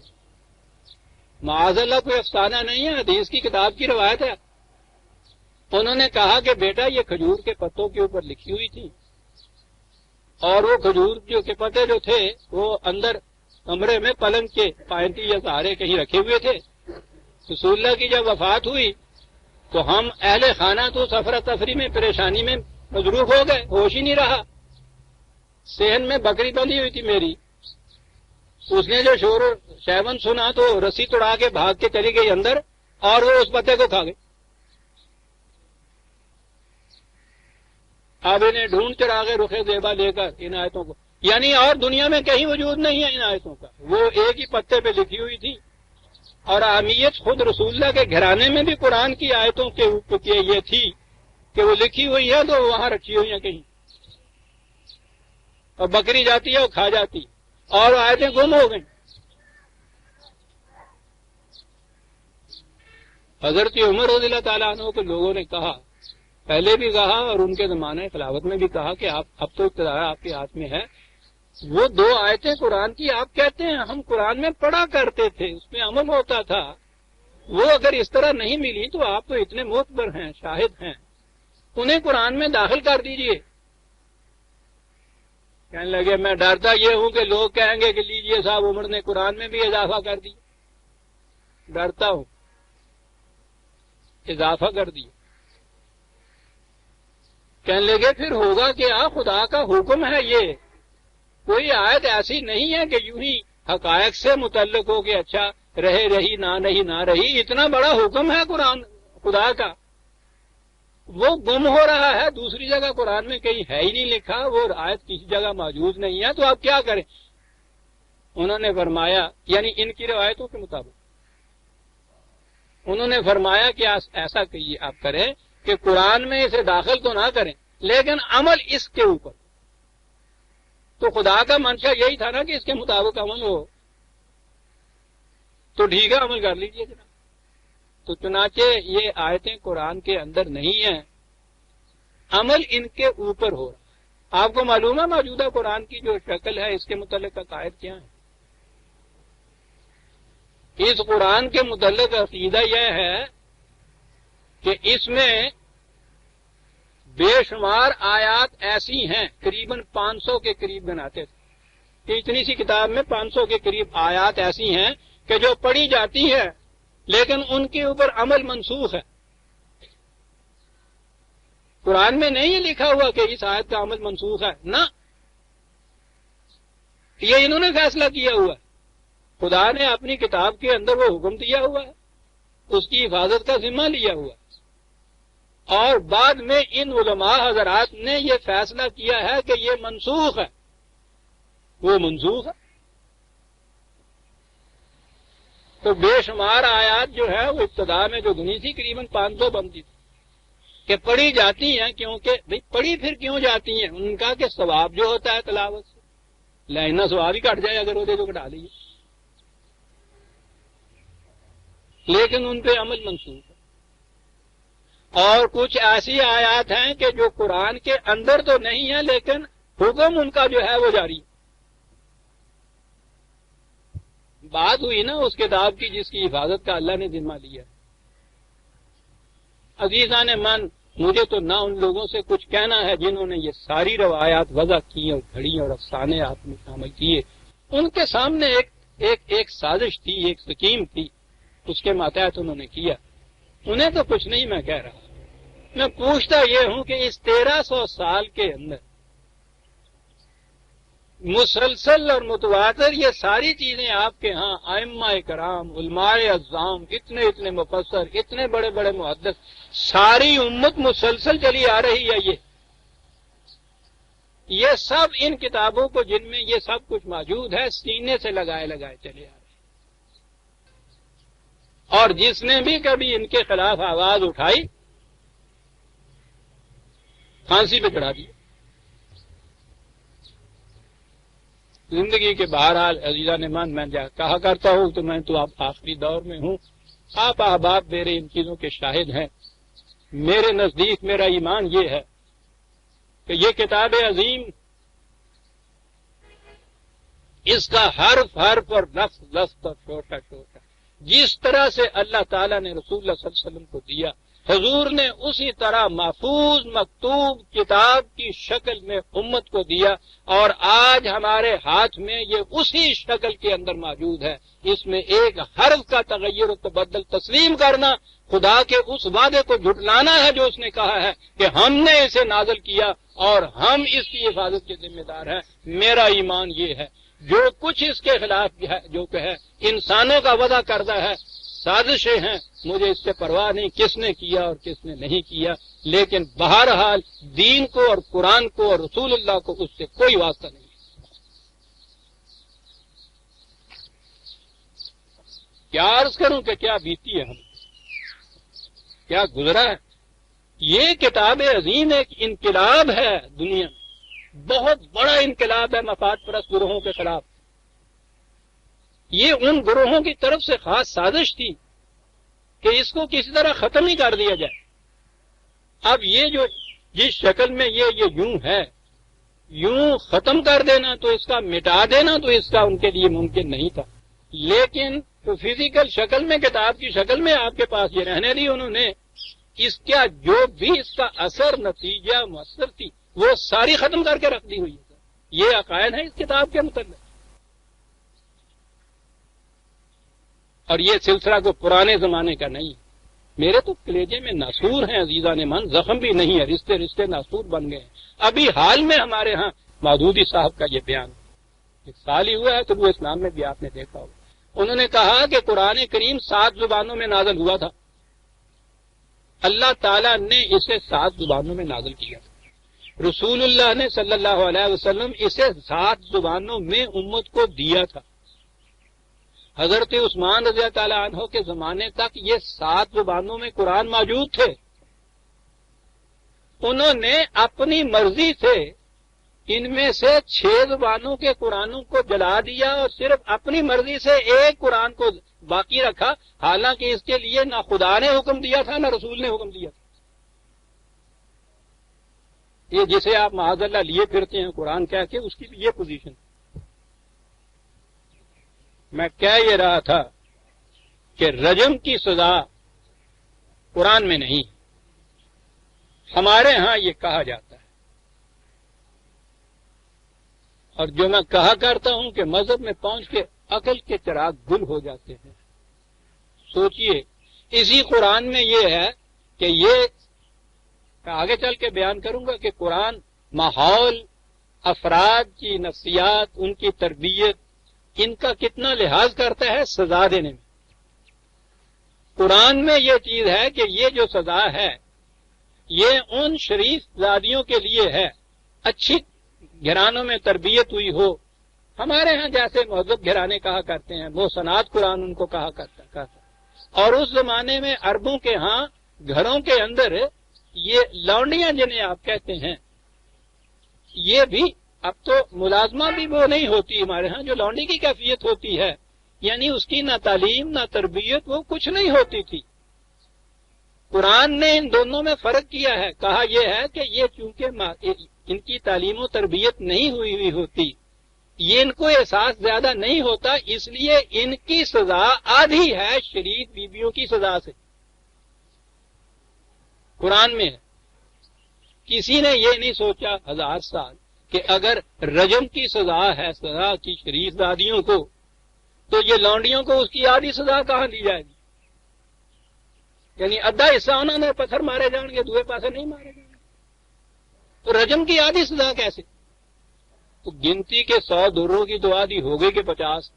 معاذ اللہ کوئی افسانہ نہیں ہے، حدیث کی کتاب کی روایت ہے۔ انہوں نے کہا کہ بیٹا یہ کھجور کے پتوں کے اوپر لکھی ہوئی تھی، اور وہ کھجور کے پتے جو تھے وہ اندر کمرے میں پلنگ کے پائنتی یا سہارے کہیں رکھے ہوئے تھے۔ رسول اللہ کی جب وفات ہوئی تو ہم اہل خانہ تو سفر تفریح میں پریشانی میں مصروف ہو گئے، ہوش ہی نہیں رہا۔ صحن میں بکری بندھی ہوئی تھی میری، اس نے جو شور شیون سنا تو رسی توڑا کے بھاگ کے چلی گئی اندر، اور وہ اس پتے کو کھا گئی۔ اب انہیں ڈھونڈ چراغے رخ زیبا لے کر ان آیتوں کو، یعنی اور دنیا میں کہیں وجود نہیں ہے ان آیتوں کا، وہ ایک ہی پتے پہ لکھی ہوئی تھی، اور اہمیت خود رسول اللہ کے گھرانے میں بھی قرآن کی آیتوں کے اوپر یہ تھی کہ وہ لکھی ہوئی ہے تو وہاں رکھی ہوئی ہیں کہیں، اور بکری جاتی ہے وہ کھا جاتی، اور آیتیں گم ہو گئیں۔ حضرت عمر رضی اللہ تعالیٰ عنہ کو لوگوں نے کہا، پہلے بھی کہا اور ان کے زمانہ خلافت میں بھی کہا کہ آپ اب تو اقتدار آپ کے ہاتھ میں ہے، وہ 2 آیتیں قرآن کی آپ کہتے ہیں ہم قرآن میں پڑھا کرتے تھے، اس میں عمل ہوتا تھا، وہ اگر اس طرح نہیں ملی تو آپ تو اتنے معتبر ہیں، شاہد ہیں، انہیں قرآن میں داخل کر دیجئے۔ کہنے لگے میں ڈرتا یہ ہوں کہ لوگ کہیں گے کہ لیجئے صاحب عمر نے قرآن میں بھی اضافہ کر دیا، ڈرتا ہوں اضافہ کر دیا۔ کہنے لگے پھر ہوگا کہ خدا کا حکم ہے، یہ کوئی آیت ایسی نہیں ہے کہ یوں ہی حقائق سے متعلق ہو کہ اچھا رہے رہی نہ رہی، اتنا بڑا حکم ہے قرآن خدا کا، وہ گم ہو رہا ہے، دوسری جگہ قرآن میں کہیں ہے ہی نہیں لکھا، وہ آیت کسی جگہ موجود نہیں ہے، تو آپ کیا کریں؟ انہوں نے فرمایا، یعنی ان کی روایتوں کے مطابق انہوں نے فرمایا کہ ایسا کہیے آپ کریں کہ قرآن میں اسے داخل تو نہ کریں لیکن عمل اس کے اوپر، تو خدا کا منشا یہی تھا نا کہ اس کے مطابق عمل ہو، تو ٹھیک ہے عمل کر لیجئے جناب۔ تو چنانچہ یہ آیتیں قرآن کے اندر نہیں ہیں، عمل ان کے اوپر ہو رہا۔ آپ کو معلوم ہے موجودہ قرآن کی جو شکل ہے اس کے متعلق عقائد کیا ہیں؟ اس قرآن کے متعلق عقیدہ یہ ہے کہ اس میں بے شمار آیات ایسی ہیں، قریباً 500 کے قریب گناتے تھے کہ اتنی سی کتاب میں 500 کے قریب آیات ایسی ہیں کہ جو پڑھی جاتی ہیں لیکن ان کے اوپر عمل منسوخ ہے۔ قرآن میں نہیں لکھا ہوا کہ اس آیت کا عمل منسوخ ہے، نہ، یہ انہوں نے فیصلہ کیا ہوا ہے۔ خدا نے اپنی کتاب کے اندر وہ حکم دیا ہوا ہے، اس کی حفاظت کا ذمہ لیا ہوا ہے، اور بعد میں ان علماء حضرات نے یہ فیصلہ کیا ہے کہ یہ منسوخ ہے، وہ منسوخ ہے۔ تو بے شمار آیات جو ہے وہ ابتدا میں جو گنی تھی قریباً 500 بنتی تھی کہ پڑھی جاتی ہیں، کیونکہ بھئی پڑھی پھر کیوں جاتی ہیں؟ ان کا کہ ثواب جو ہوتا ہے تلاوت سے، لینا ثواب ہی کٹ جائے اگر وہ دے جو کٹا لیجیے، لیکن ان پہ عمل منسوخ ہے۔ اور کچھ ایسی آیات ہیں کہ جو قرآن کے اندر تو نہیں ہیں لیکن حکم ان کا جو ہے وہ جاری ہے۔ بات ہوئی نا اس کتاب کی جس کی حفاظت کا اللہ نے ذمہ لیا۔ عزیزان من، مجھے تو نہ ان لوگوں سے کچھ کہنا ہے جنہوں نے یہ ساری روایات وضع کی اور گھڑی اور افسانے آپ میں شامل کیے۔ ان کے سامنے ایک سازش تھی، ایک سکیم تھی، اس کے ماتحت انہوں نے کیا۔ انہیں تو کچھ نہیں میں کہہ رہا، میں پوچھتا یہ ہوں کہ اس 1300 سال کے اندر مسلسل اور متواتر یہ ساری چیزیں آپ کے ہاں ائمہ کرام، علماء اعظام، اتنے مفسر، اتنے بڑے بڑے محدث، ساری امت مسلسل چلی آ رہی ہے، یہ سب ان کتابوں کو جن میں یہ سب کچھ موجود ہے سینے سے لگائے چلے آ رہے ہیں، اور جس نے بھی کبھی ان کے خلاف آواز اٹھائی پھانسی پہ چڑھا دی۔ زندگی کے بہرحال عزیزان من، میں کہا کرتا ہوں تو میں تو آپ آخری دور میں ہوں، آپ احباب میرے ان چیزوں کے شاہد ہیں۔ میرے نزدیک میرا ایمان یہ ہے کہ یہ کتاب عظیم، اس کا حرف اور لفظ اور چھوٹا جس طرح سے اللہ تعالیٰ نے رسول اللہ صلی اللہ علیہ وسلم کو دیا، حضور نے اسی طرح محفوظ مکتوب کتاب کی شکل میں امت کو دیا، اور آج ہمارے ہاتھ میں یہ اسی شکل کے اندر موجود ہے۔ اس میں ایک حرف کا تغیر و تبدل تسلیم کرنا خدا کے اس وعدے کو جھٹلانا ہے جو اس نے کہا ہے کہ ہم نے اسے نازل کیا اور ہم اس کی حفاظت کے ذمہ دار ہیں۔ میرا ایمان یہ ہے جو کچھ اس کے خلاف ہے، جو کہ ہے انسانوں کا وضع کردہ ہے، سازشیں ہیں، مجھے اس سے پرواہ نہیں کس نے کیا اور کس نے نہیں کیا، لیکن بہرحال دین کو اور قرآن کو اور رسول اللہ کو اس سے کوئی واسطہ نہیں۔ کیا عرض کروں کہ کیا بیتی ہے ہم، کیا گزرا ہے۔ یہ کتاب عظیم ایک انقلاب ہے دنیا میں، بہت بڑا انقلاب ہے مفاد پرست گروہوں کے خلاف۔ یہ ان گروہوں کی طرف سے خاص سازش تھی کہ اس کو کسی طرح ختم ہی کر دیا جائے۔ اب یہ جو جس شکل میں یہ یوں ہے، یوں ختم کر دینا تو اس کا مٹا دینا تو اس کا ان کے لیے ممکن نہیں تھا، لیکن تو فزیکل شکل میں کتاب کی شکل میں آپ کے پاس یہ رہنے دی انہوں نے، اس کا جو بھی اس کا اثر نتیجہ مؤثر تھی وہ ساری ختم کر کے رکھ دی ہوئی ہے۔ یہ عقائد ہے اس کتاب کے متعلق، اور یہ سلسلہ کو پرانے زمانے کا نہیں۔ میرے تو کلیجے میں ناسور ہیں عزیزان من، زخم بھی نہیں ہے، رشتے ناسور بن گئے ہیں۔ ابھی حال میں ہمارے ہاں مودودی صاحب کا یہ بیان ایک سال ہی ہوا ہے، تو وہ اسلام میں بھی آپ نے دیکھا ہوگا، انہوں نے کہا کہ قرآن کریم 7 زبانوں میں نازل ہوا تھا، اللہ تعالیٰ نے اسے 7 زبانوں میں نازل کیا تھا، رسول اللہ نے صلی اللہ علیہ وسلم اسے 7 زبانوں میں امت کو دیا تھا۔ حضرت عثمان رضی اللہ تعالیٰ عنہ کے زمانے تک یہ 7 زبانوں میں قرآن موجود تھے، انہوں نے اپنی مرضی سے ان میں سے 6 زبانوں کے قرآنوں کو جلا دیا اور صرف اپنی مرضی سے ایک قرآن کو باقی رکھا، حالانکہ اس کے لیے نہ خدا نے حکم دیا تھا نہ رسول نے حکم دیا تھا۔ یہ جسے آپ معاذ اللہ لیے پھرتے ہیں قرآن کہہ کے، اس کی بھی یہ پوزیشن۔ میں کہہ یہ رہا تھا کہ رجم کی سزا قرآن میں نہیں، ہمارے ہاں یہ کہا جاتا ہے، اور جو میں کہا کرتا ہوں کہ مذہب میں پہنچ کے عقل کے چراغ گل ہو جاتے ہیں۔ سوچئے اسی قرآن میں یہ ہے کہ یہ میں آگے چل کے بیان کروں گا کہ قرآن ماحول، افراد کی نفسیات، ان کی تربیت، ان کا کتنا لحاظ کرتا ہے سزا دینے میں۔ قرآن میں یہ چیز ہے کہ یہ جو سزا ہے یہ ان شریف زادیوں کے لیے ہے، اچھی گھرانوں میں تربیت ہوئی ہو، ہمارے ہاں جیسے مہذب گھرانے کہا کرتے ہیں، محسنات قرآن ان کو کہا کرتا ہے۔ اور اس زمانے میں عربوں کے ہاں گھروں کے اندر یہ لونڈیاں جنہیں آپ کہتے ہیں، یہ بھی اب تو ملازمہ بھی وہ نہیں ہوتی ہمارے ہاں جو لونڈی کی کیفیت ہوتی ہے، یعنی اس کی نہ تعلیم نہ تربیت وہ کچھ نہیں ہوتی تھی۔ قرآن نے ان دونوں میں فرق کیا ہے، کہا یہ ہے کہ یہ چونکہ ان کی تعلیم و تربیت نہیں ہوئی ہوتی، یہ ان کو احساس زیادہ نہیں ہوتا، اس لیے ان کی سزا آدھی ہے شریف بیویوں کی سزا سے۔ قرآن میں ہے، کسی نے یہ نہیں سوچا 1000 سال کہ اگر رجم کی سزا ہے سزا کی شریف زادیوں کو، تو یہ لونڈیوں کو اس کی آدھی سزا کہاں دی جائے گی؟ یعنی آدھا حصہ انہوں نے پتھر مارے جان گے، دوسرے پاسے نہیں مارے جائیں گے، تو رجم کی آدھی سزا کیسے؟ تو گنتی کے 100 دروں کی تو آدھی ہو گئی کہ 50۔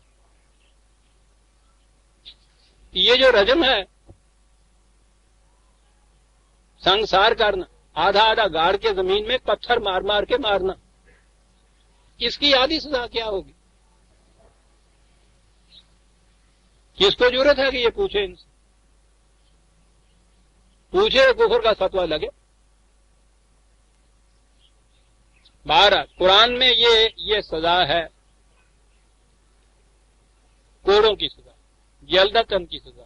یہ جو رجم ہے سنگسار کرنا، آدھا آدھا گاڑ کے زمین میں پتھر مار مار کے مارنا، اس کی آدھی سزا کیا ہوگی؟ کس کو ضرورت ہے کہ یہ پوچھے ان سے؟ پوچھے کفر کا فتویٰ لگے۔ بہرحال قرآن میں یہ سزا ہے کوڑوں کی سزا، جلدتن کی سزا۔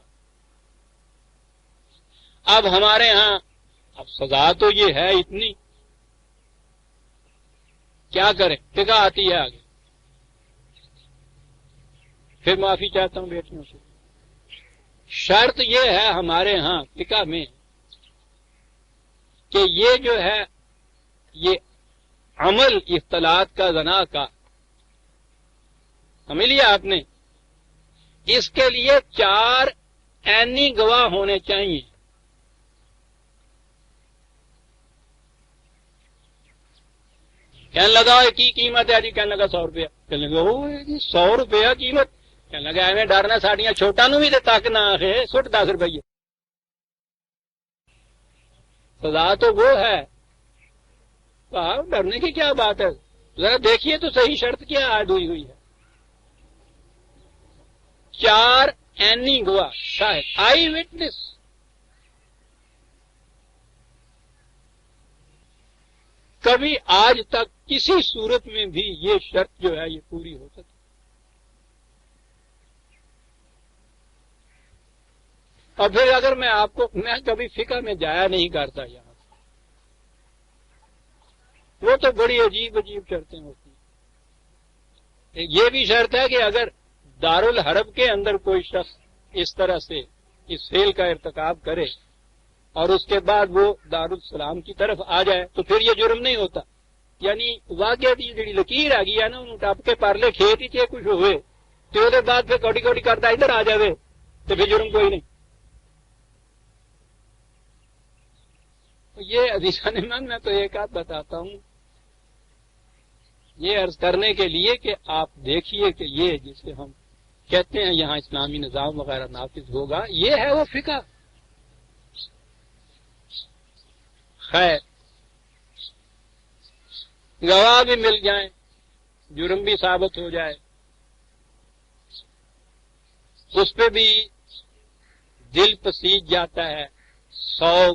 اب ہمارے ہاں اب سزا تو یہ ہے اتنی، کیا کریں؟ فقہ آتی ہے آگے، پھر معافی چاہتا ہوں بیٹیوں سے۔ شرط یہ ہے ہمارے ہاں فقہ میں کہ یہ جو ہے یہ عمل اختلاط کا زنا کا سمجھ لیا آپ نے، اس کے لیے 4 عینی گواہ ہونے چاہیے۔ کہنے لگا کی قیمت ہے جی؟ کہنے لگا 100 روپیہ۔ کہنے لگا 100 روپیہ قیمت؟ کہنے لگا ایویں ڈرنا ساڑیاں چھوٹا نو بھی تو تک نہ آخے سٹ 10 روپیے۔ سزا تو وہ ہے، کہا ڈرنے کی کیا بات ہے، ذرا دیکھیے تو صحیح شرط کیا عائد ہوئی ہے۔ 4 عینی گواہ، شاہد، آئی وٹنس۔ کبھی آج تک کسی صورت میں بھی یہ شرط جو ہے یہ پوری ہو سکتی؟ اور پھر اگر میں آپ کو، میں کبھی فقہ میں جایا نہیں کرتا یہاں، وہ تو بڑی عجیب عجیب شرطیں ہوتی ہیں۔ یہ بھی شرط ہے کہ اگر دارالحرب کے اندر کوئی شخص اس طرح سے اس فعل کا ارتکاب کرے اور اس کے بعد وہ دارالسلام کی طرف آ جائے تو پھر یہ جرم نہیں ہوتا۔ یعنی واقعہ دی جڑی لکیر آ گئی ہے نا، انہوں ٹپ کے پرلے کھیت ہی چے کچھ ہوئے تو وہ بعد پھر کوڑی کوڑی کرتا ادھر آ جائے تو پھر جرم کوئی نہیں۔ یہ عزیزان ایمان میں تو ایک آدھ بتاتا ہوں یہ عرض کرنے کے لیے کہ آپ دیکھیے کہ یہ جسے ہم کہتے ہیں یہاں اسلامی نظام وغیرہ نافذ ہوگا، یہ ہے وہ فقہ۔ خیر، گواہ بھی مل جائیں، جرم بھی ثابت ہو جائے، اس پہ بھی دل پسیج جاتا ہے 100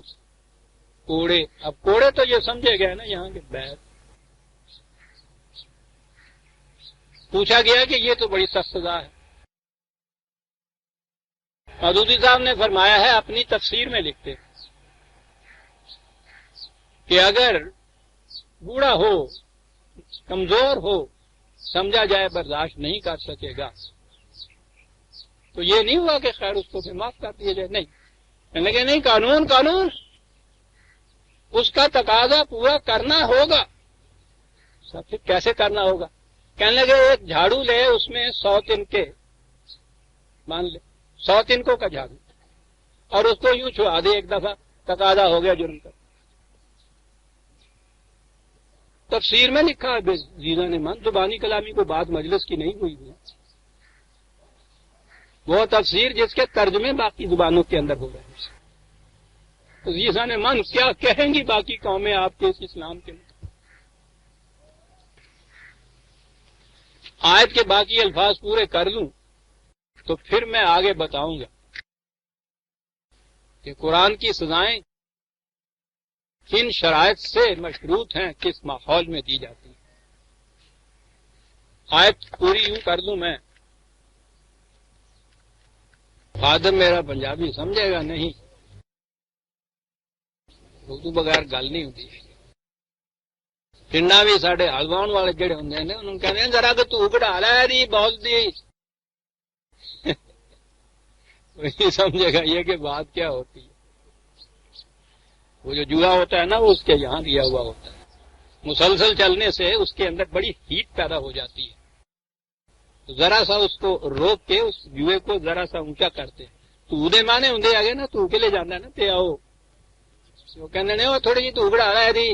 کوڑے۔ اب کوڑے تو یہ سمجھے گئے نا یہاں کے بیت، پوچھا گیا کہ یہ تو بڑی سخت سزا ہے. مودودی صاحب نے فرمایا ہے، اپنی تفسیر میں لکھتے کہ اگر بوڑھا ہو، کمزور ہو، سمجھا جائے برداشت نہیں کر سکے گا، تو یہ نہیں ہوا کہ خیر اس کو پھر معاف کر دیا جائے. نہیں، کہنے لگے نہیں، قانون اس کا تقاضا پورا کرنا ہوگا. پھر کیسے کرنا ہوگا؟ کہنے لگے ایک جھاڑو لے، اس میں 100 تنکے مان لے، 100 تنکوں کا جھاڑو، اور اس کو یوں چھوڑا دے ایک دفعہ، تقاضا ہو گیا جرم کا. تفسیر میں لکھا ہے عزیزان من، زبانی کلامی کو بات مجلس کی نہیں ہوئی ہے، وہ تفسیر جس کے ترجمے باقی زبانوں کے اندر ہو رہے ہیں. عزیزان من، کیا کہیں گی باقی قومیں آپ کے اس اسلام کے؟ آیت کے باقی الفاظ پورے کر لوں تو پھر میں آگے بتاؤں گا کہ قرآن کی سزائیں کن شرائط سے مشروط ہیں، کس ماحول میں دی جاتی ہیں. آیت پوری یوں کر دوں میں، فادر میرا پنجابی سمجھے گا نہیں، اردو بغیر گل نہیں ہوتی. پنڈا بھی سارے ہلوان والے جڑے ہوں نے انہوں کہتے ہیں ذرا کہ تو کڑھا لا دی بہت دی. نہیں سمجھے گا یہ کہ بات کیا ہوتی ہے. وہ جو جوا ہوتا ہے نا، وہ اس کے یہاں دیا ہوا ہوتا ہے، مسلسل چلنے سے اس کے اندر بڑی ہیٹ پیدا ہو جاتی ہے. ذرا سا اس کو روک کے اس جوئے کو ذرا سا اونچا کرتے ہیں. تو دے مانے ہوں آگے نا، تو کے لے جانا ہے نا تے آؤ، وہ کہنے نہیں وہ تھوڑی جی تو اگڑا رہا ہے دی،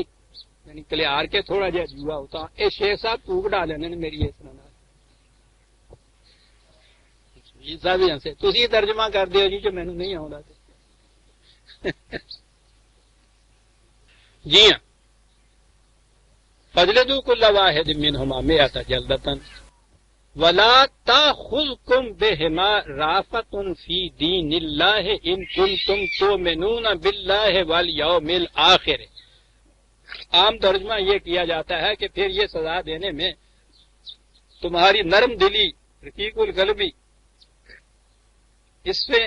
یعنی کلیار کے تھوڑا جہا جوا ہوتا. اے شیخ صاحب تو اگڑا لینے نے میری اس طرح جی صاحب ہی ہنسے، تسی ترجمہ کر دیو جی جو میں نے نہیں آؤں. جی ہاں، فجلدوا کل واحد منہما مئۃ جلدۃ ولا تأخذکم بہما رأفۃ فی دین اللہ ان کنتم تؤمنون باللہ والیوم الآخر. عام ترجمہ یہ کیا جاتا ہے کہ پھر یہ سزا دینے میں تمہاری نرم دلی، رقیق القلبی، اس سے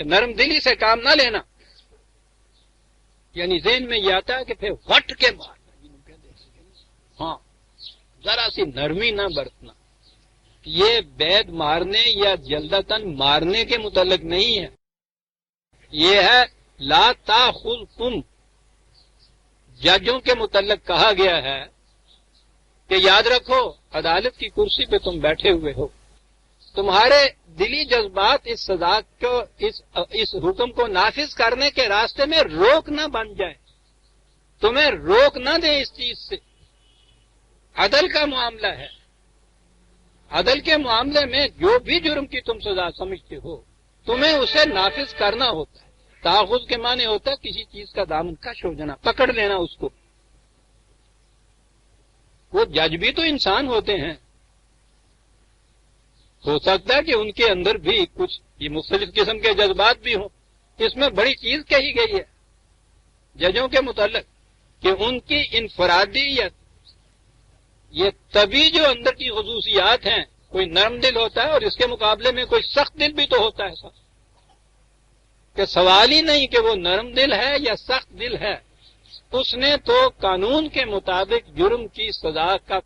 نرم دلی سے کام نہ لینا. یعنی ذہن میں یہ آتا ہے کہ پھر وٹ کے مارنا، ہاں ذرا سی نرمی نہ برتنا. یہ بید مارنے یا جلدتاً مارنے کے متعلق نہیں ہے، یہ ہے لا تاخذکم. ججوں کے متعلق کہا گیا ہے کہ یاد رکھو عدالت کی کرسی پہ تم بیٹھے ہوئے ہو، تمہارے دلی جذبات اس سزا کو، اس حکم کو نافذ کرنے کے راستے میں روک نہ بن جائے، تمہیں روک نہ دیں اس چیز سے. عدل کا معاملہ ہے، عدل کے معاملے میں جو بھی جرم کی تم سزا سمجھتے ہو تمہیں اسے نافذ کرنا ہوتا ہے. تاخذ کے معنی ہوتا ہے کسی چیز کا دامن کش ہو جانا، پکڑ لینا اس کو. وہ جج بھی تو انسان ہوتے ہیں، ہو سکتا ہے کہ ان کے اندر بھی کچھ یہ مختلف قسم کے جذبات بھی ہوں. اس میں بڑی چیز کہی گئی ہے ججوں کے متعلق کہ ان کی انفرادیت، یہ تبھی جو اندر کی خصوصیات ہیں، کوئی نرم دل ہوتا ہے اور اس کے مقابلے میں کوئی سخت دل بھی تو ہوتا ہے. سب کہ سوال ہی نہیں کہ وہ نرم دل ہے یا سخت دل ہے، اس نے تو قانون کے مطابق جرم کی سزا کا،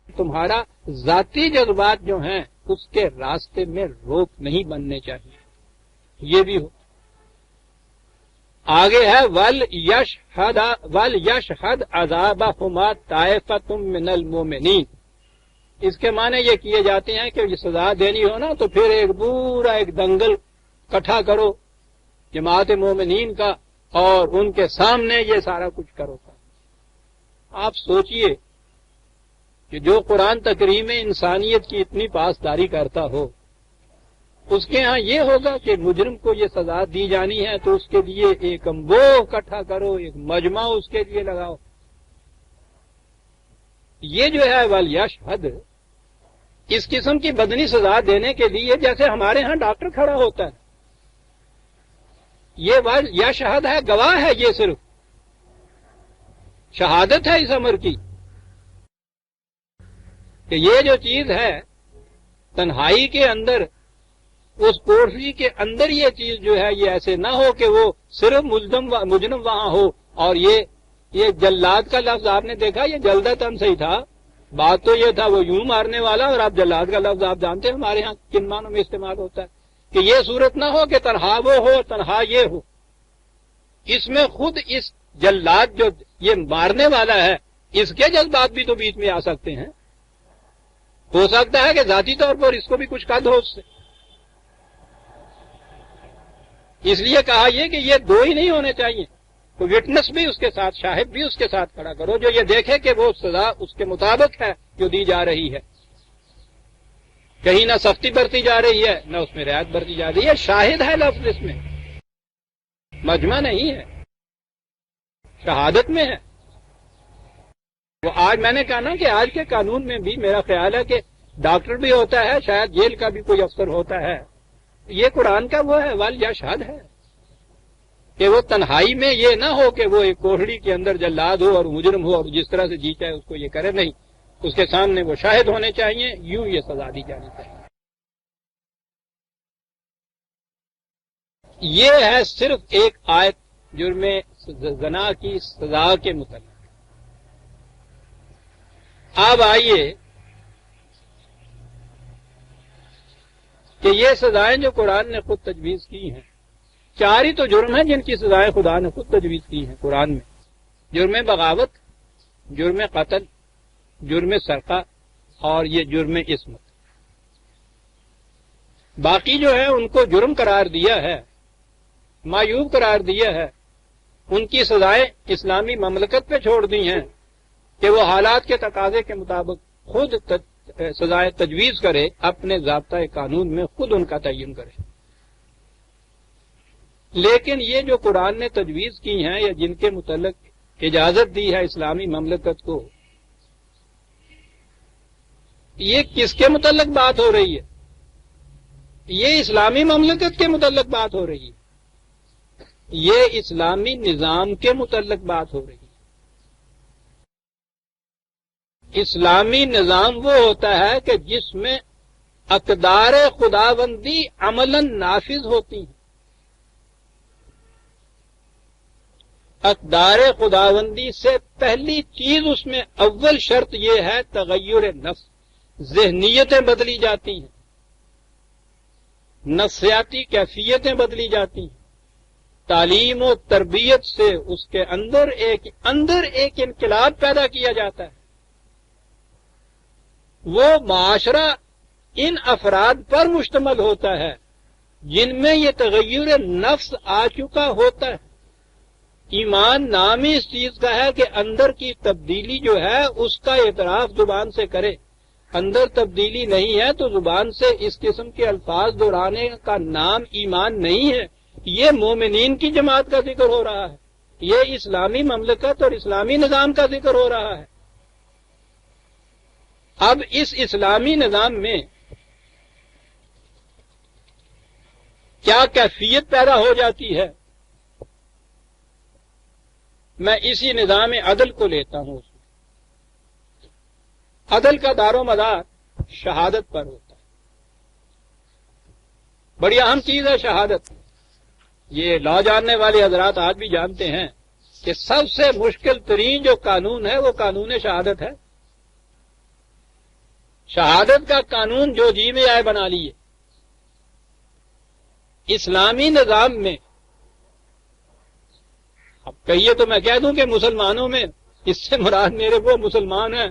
تمہارا ذاتی جذبات جو ہیں اس کے راستے میں روک نہیں بننے چاہیے. یہ بھی ہو. آگے ہے وَلْيَشْهَدْ عَذَابَهُمَا طَائِفَةٌ مِّنَ الْمُؤْمِنِينَ. اس کے معنی یہ کیے جاتے ہیں کہ یہ سزا دینی ہو نا تو پھر ایک دنگل اکٹھا کرو جماعت مومنین کا اور ان کے سامنے یہ سارا کچھ کرو. آپ سوچئے کہ جو قرآن تکریم انسانیت کی اتنی پاسداری کرتا ہو، اس کے ہاں یہ ہوگا کہ مجرم کو یہ سزا دی جانی ہے تو اس کے لیے ایک امبو اکٹھا کرو، ایک مجمع اس کے لیے لگاؤ. یہ جو ہے وَلْيَشْهَدْ، اس قسم کی بدنی سزا دینے کے لیے جیسے ہمارے ہاں ڈاکٹر کھڑا ہوتا ہے، یہ وَلْيَشْهَدْ ہے، گواہ ہے، یہ صرف شہادت ہے اس امر کی. کہ یہ جو چیز ہے تنہائی کے اندر، اس کوٹری کے اندر یہ چیز جو ہے یہ ایسے نہ ہو کہ وہ صرف مجرم وہاں ہو، اور یہ جلاد کا لفظ آپ نے دیکھا، یہ جلدتاً صحیح تھا، بات تو یہ تھا وہ یوں مارنے والا، اور آپ جلاد کا لفظ آپ جانتے ہیں ہمارے ہاں کن معنوں میں استعمال ہوتا ہے، کہ یہ صورت نہ ہو کہ تنہا وہ ہو تنہا یہ ہو، اس میں خود اس جلاد جو یہ مارنے والا ہے اس کے جذبات بھی تو بیچ میں آ سکتے ہیں، ہو سکتا ہے کہ ذاتی طور پر اس کو بھی کچھ قد ہو اس سے، اس لیے کہا یہ کہ یہ دو ہی نہیں ہونے چاہیے، تو وٹنس بھی اس کے ساتھ، شاہد بھی اس کے ساتھ کھڑا کرو جو یہ دیکھے کہ وہ سزا اس کے مطابق ہے جو دی جا رہی ہے، کہیں نہ سختی برتی جا رہی ہے نہ اس میں رعایت برتی جا رہی ہے، شاہد ہے لفظ اس میں، مجمع نہیں ہے، شہادت میں ہے۔ وہ آج میں نے کہا نا کہ آج کے قانون میں بھی میرا خیال ہے کہ ڈاکٹر بھی ہوتا ہے، شاید جیل کا بھی کوئی افسر ہوتا ہے، یہ قرآن کا وہ ہے ول یشہد ہے کہ وہ تنہائی میں یہ نہ ہو کہ وہ ایک کوٹڑی کے اندر جلاد ہو اور مجرم ہو اور جس طرح سے جی چاہے اس کو یہ کرے، نہیں، اس کے سامنے وہ شاہد ہونے چاہیے، یوں یہ سزا دی جانی چاہیے۔ یہ ہے صرف ایک آیت جرم زنا کی سزا کے متعلق۔ اب آئیے کہ یہ سزائیں جو قرآن نے خود تجویز کی ہیں، چار ہی تو جرم ہیں جن کی سزائیں خدا نے خود تجویز کی ہیں قرآن میں، جرم بغاوت، جرم قتل، جرم سرقہ اور یہ جرم عصمت۔ باقی جو ہے ان کو جرم قرار دیا ہے، معیوب قرار دیا ہے، ان کی سزائیں اسلامی مملکت پہ چھوڑ دی ہیں کہ وہ حالات کے تقاضے کے مطابق خود سزائیں تجویز کرے، اپنے ضابطۂ قانون میں خود ان کا تعین کرے۔ لیکن یہ جو قرآن نے تجویز کی ہیں یا جن کے متعلق اجازت دی ہے اسلامی مملکت کو، یہ کس کے متعلق بات ہو رہی ہے؟ یہ اسلامی مملکت کے متعلق بات ہو رہی ہے، یہ اسلامی نظام کے متعلق بات ہو رہی ہے۔ اسلامی نظام وہ ہوتا ہے کہ جس میں اقدار خداوندی عملاً نافذ ہوتی ہیں۔ اقدار خداوندی سے پہلی چیز اس میں اول شرط یہ ہے تغیر نفس، ذہنیتیں بدلی جاتی ہیں، نفسیاتی کیفیتیں بدلی جاتی ہیں، تعلیم و تربیت سے اس کے اندر ایک انقلاب پیدا کیا جاتا ہے۔ وہ معاشرہ ان افراد پر مشتمل ہوتا ہے جن میں یہ تغیر نفس آ چکا ہوتا ہے۔ ایمان نام ہی اس چیز کا ہے کہ اندر کی تبدیلی جو ہے اس کا اعتراف زبان سے کرے، اندر تبدیلی نہیں ہے تو زبان سے اس قسم کے الفاظ دہرانے کا نام ایمان نہیں ہے۔ یہ مومنین کی جماعت کا ذکر ہو رہا ہے، یہ اسلامی مملکت اور اسلامی نظام کا ذکر ہو رہا ہے۔ اب اس اسلامی نظام میں کیا کیفیت پیدا ہو جاتی ہے؟ میں اسی نظام عدل کو لیتا ہوں، اس میں عدل کا دار و مدار شہادت پر ہوتا ہے۔ بڑی اہم چیز ہے شہادت، یہ لا جاننے والے حضرات آج بھی جانتے ہیں کہ سب سے مشکل ترین جو قانون ہے وہ قانون شہادت ہے۔ شہادت کا قانون جو جی میں آئے بنا لیے۔ اسلامی نظام میں اب کہیے تو میں کہہ دوں کہ مسلمانوں میں اس سے مراد میرے وہ مسلمان ہیں،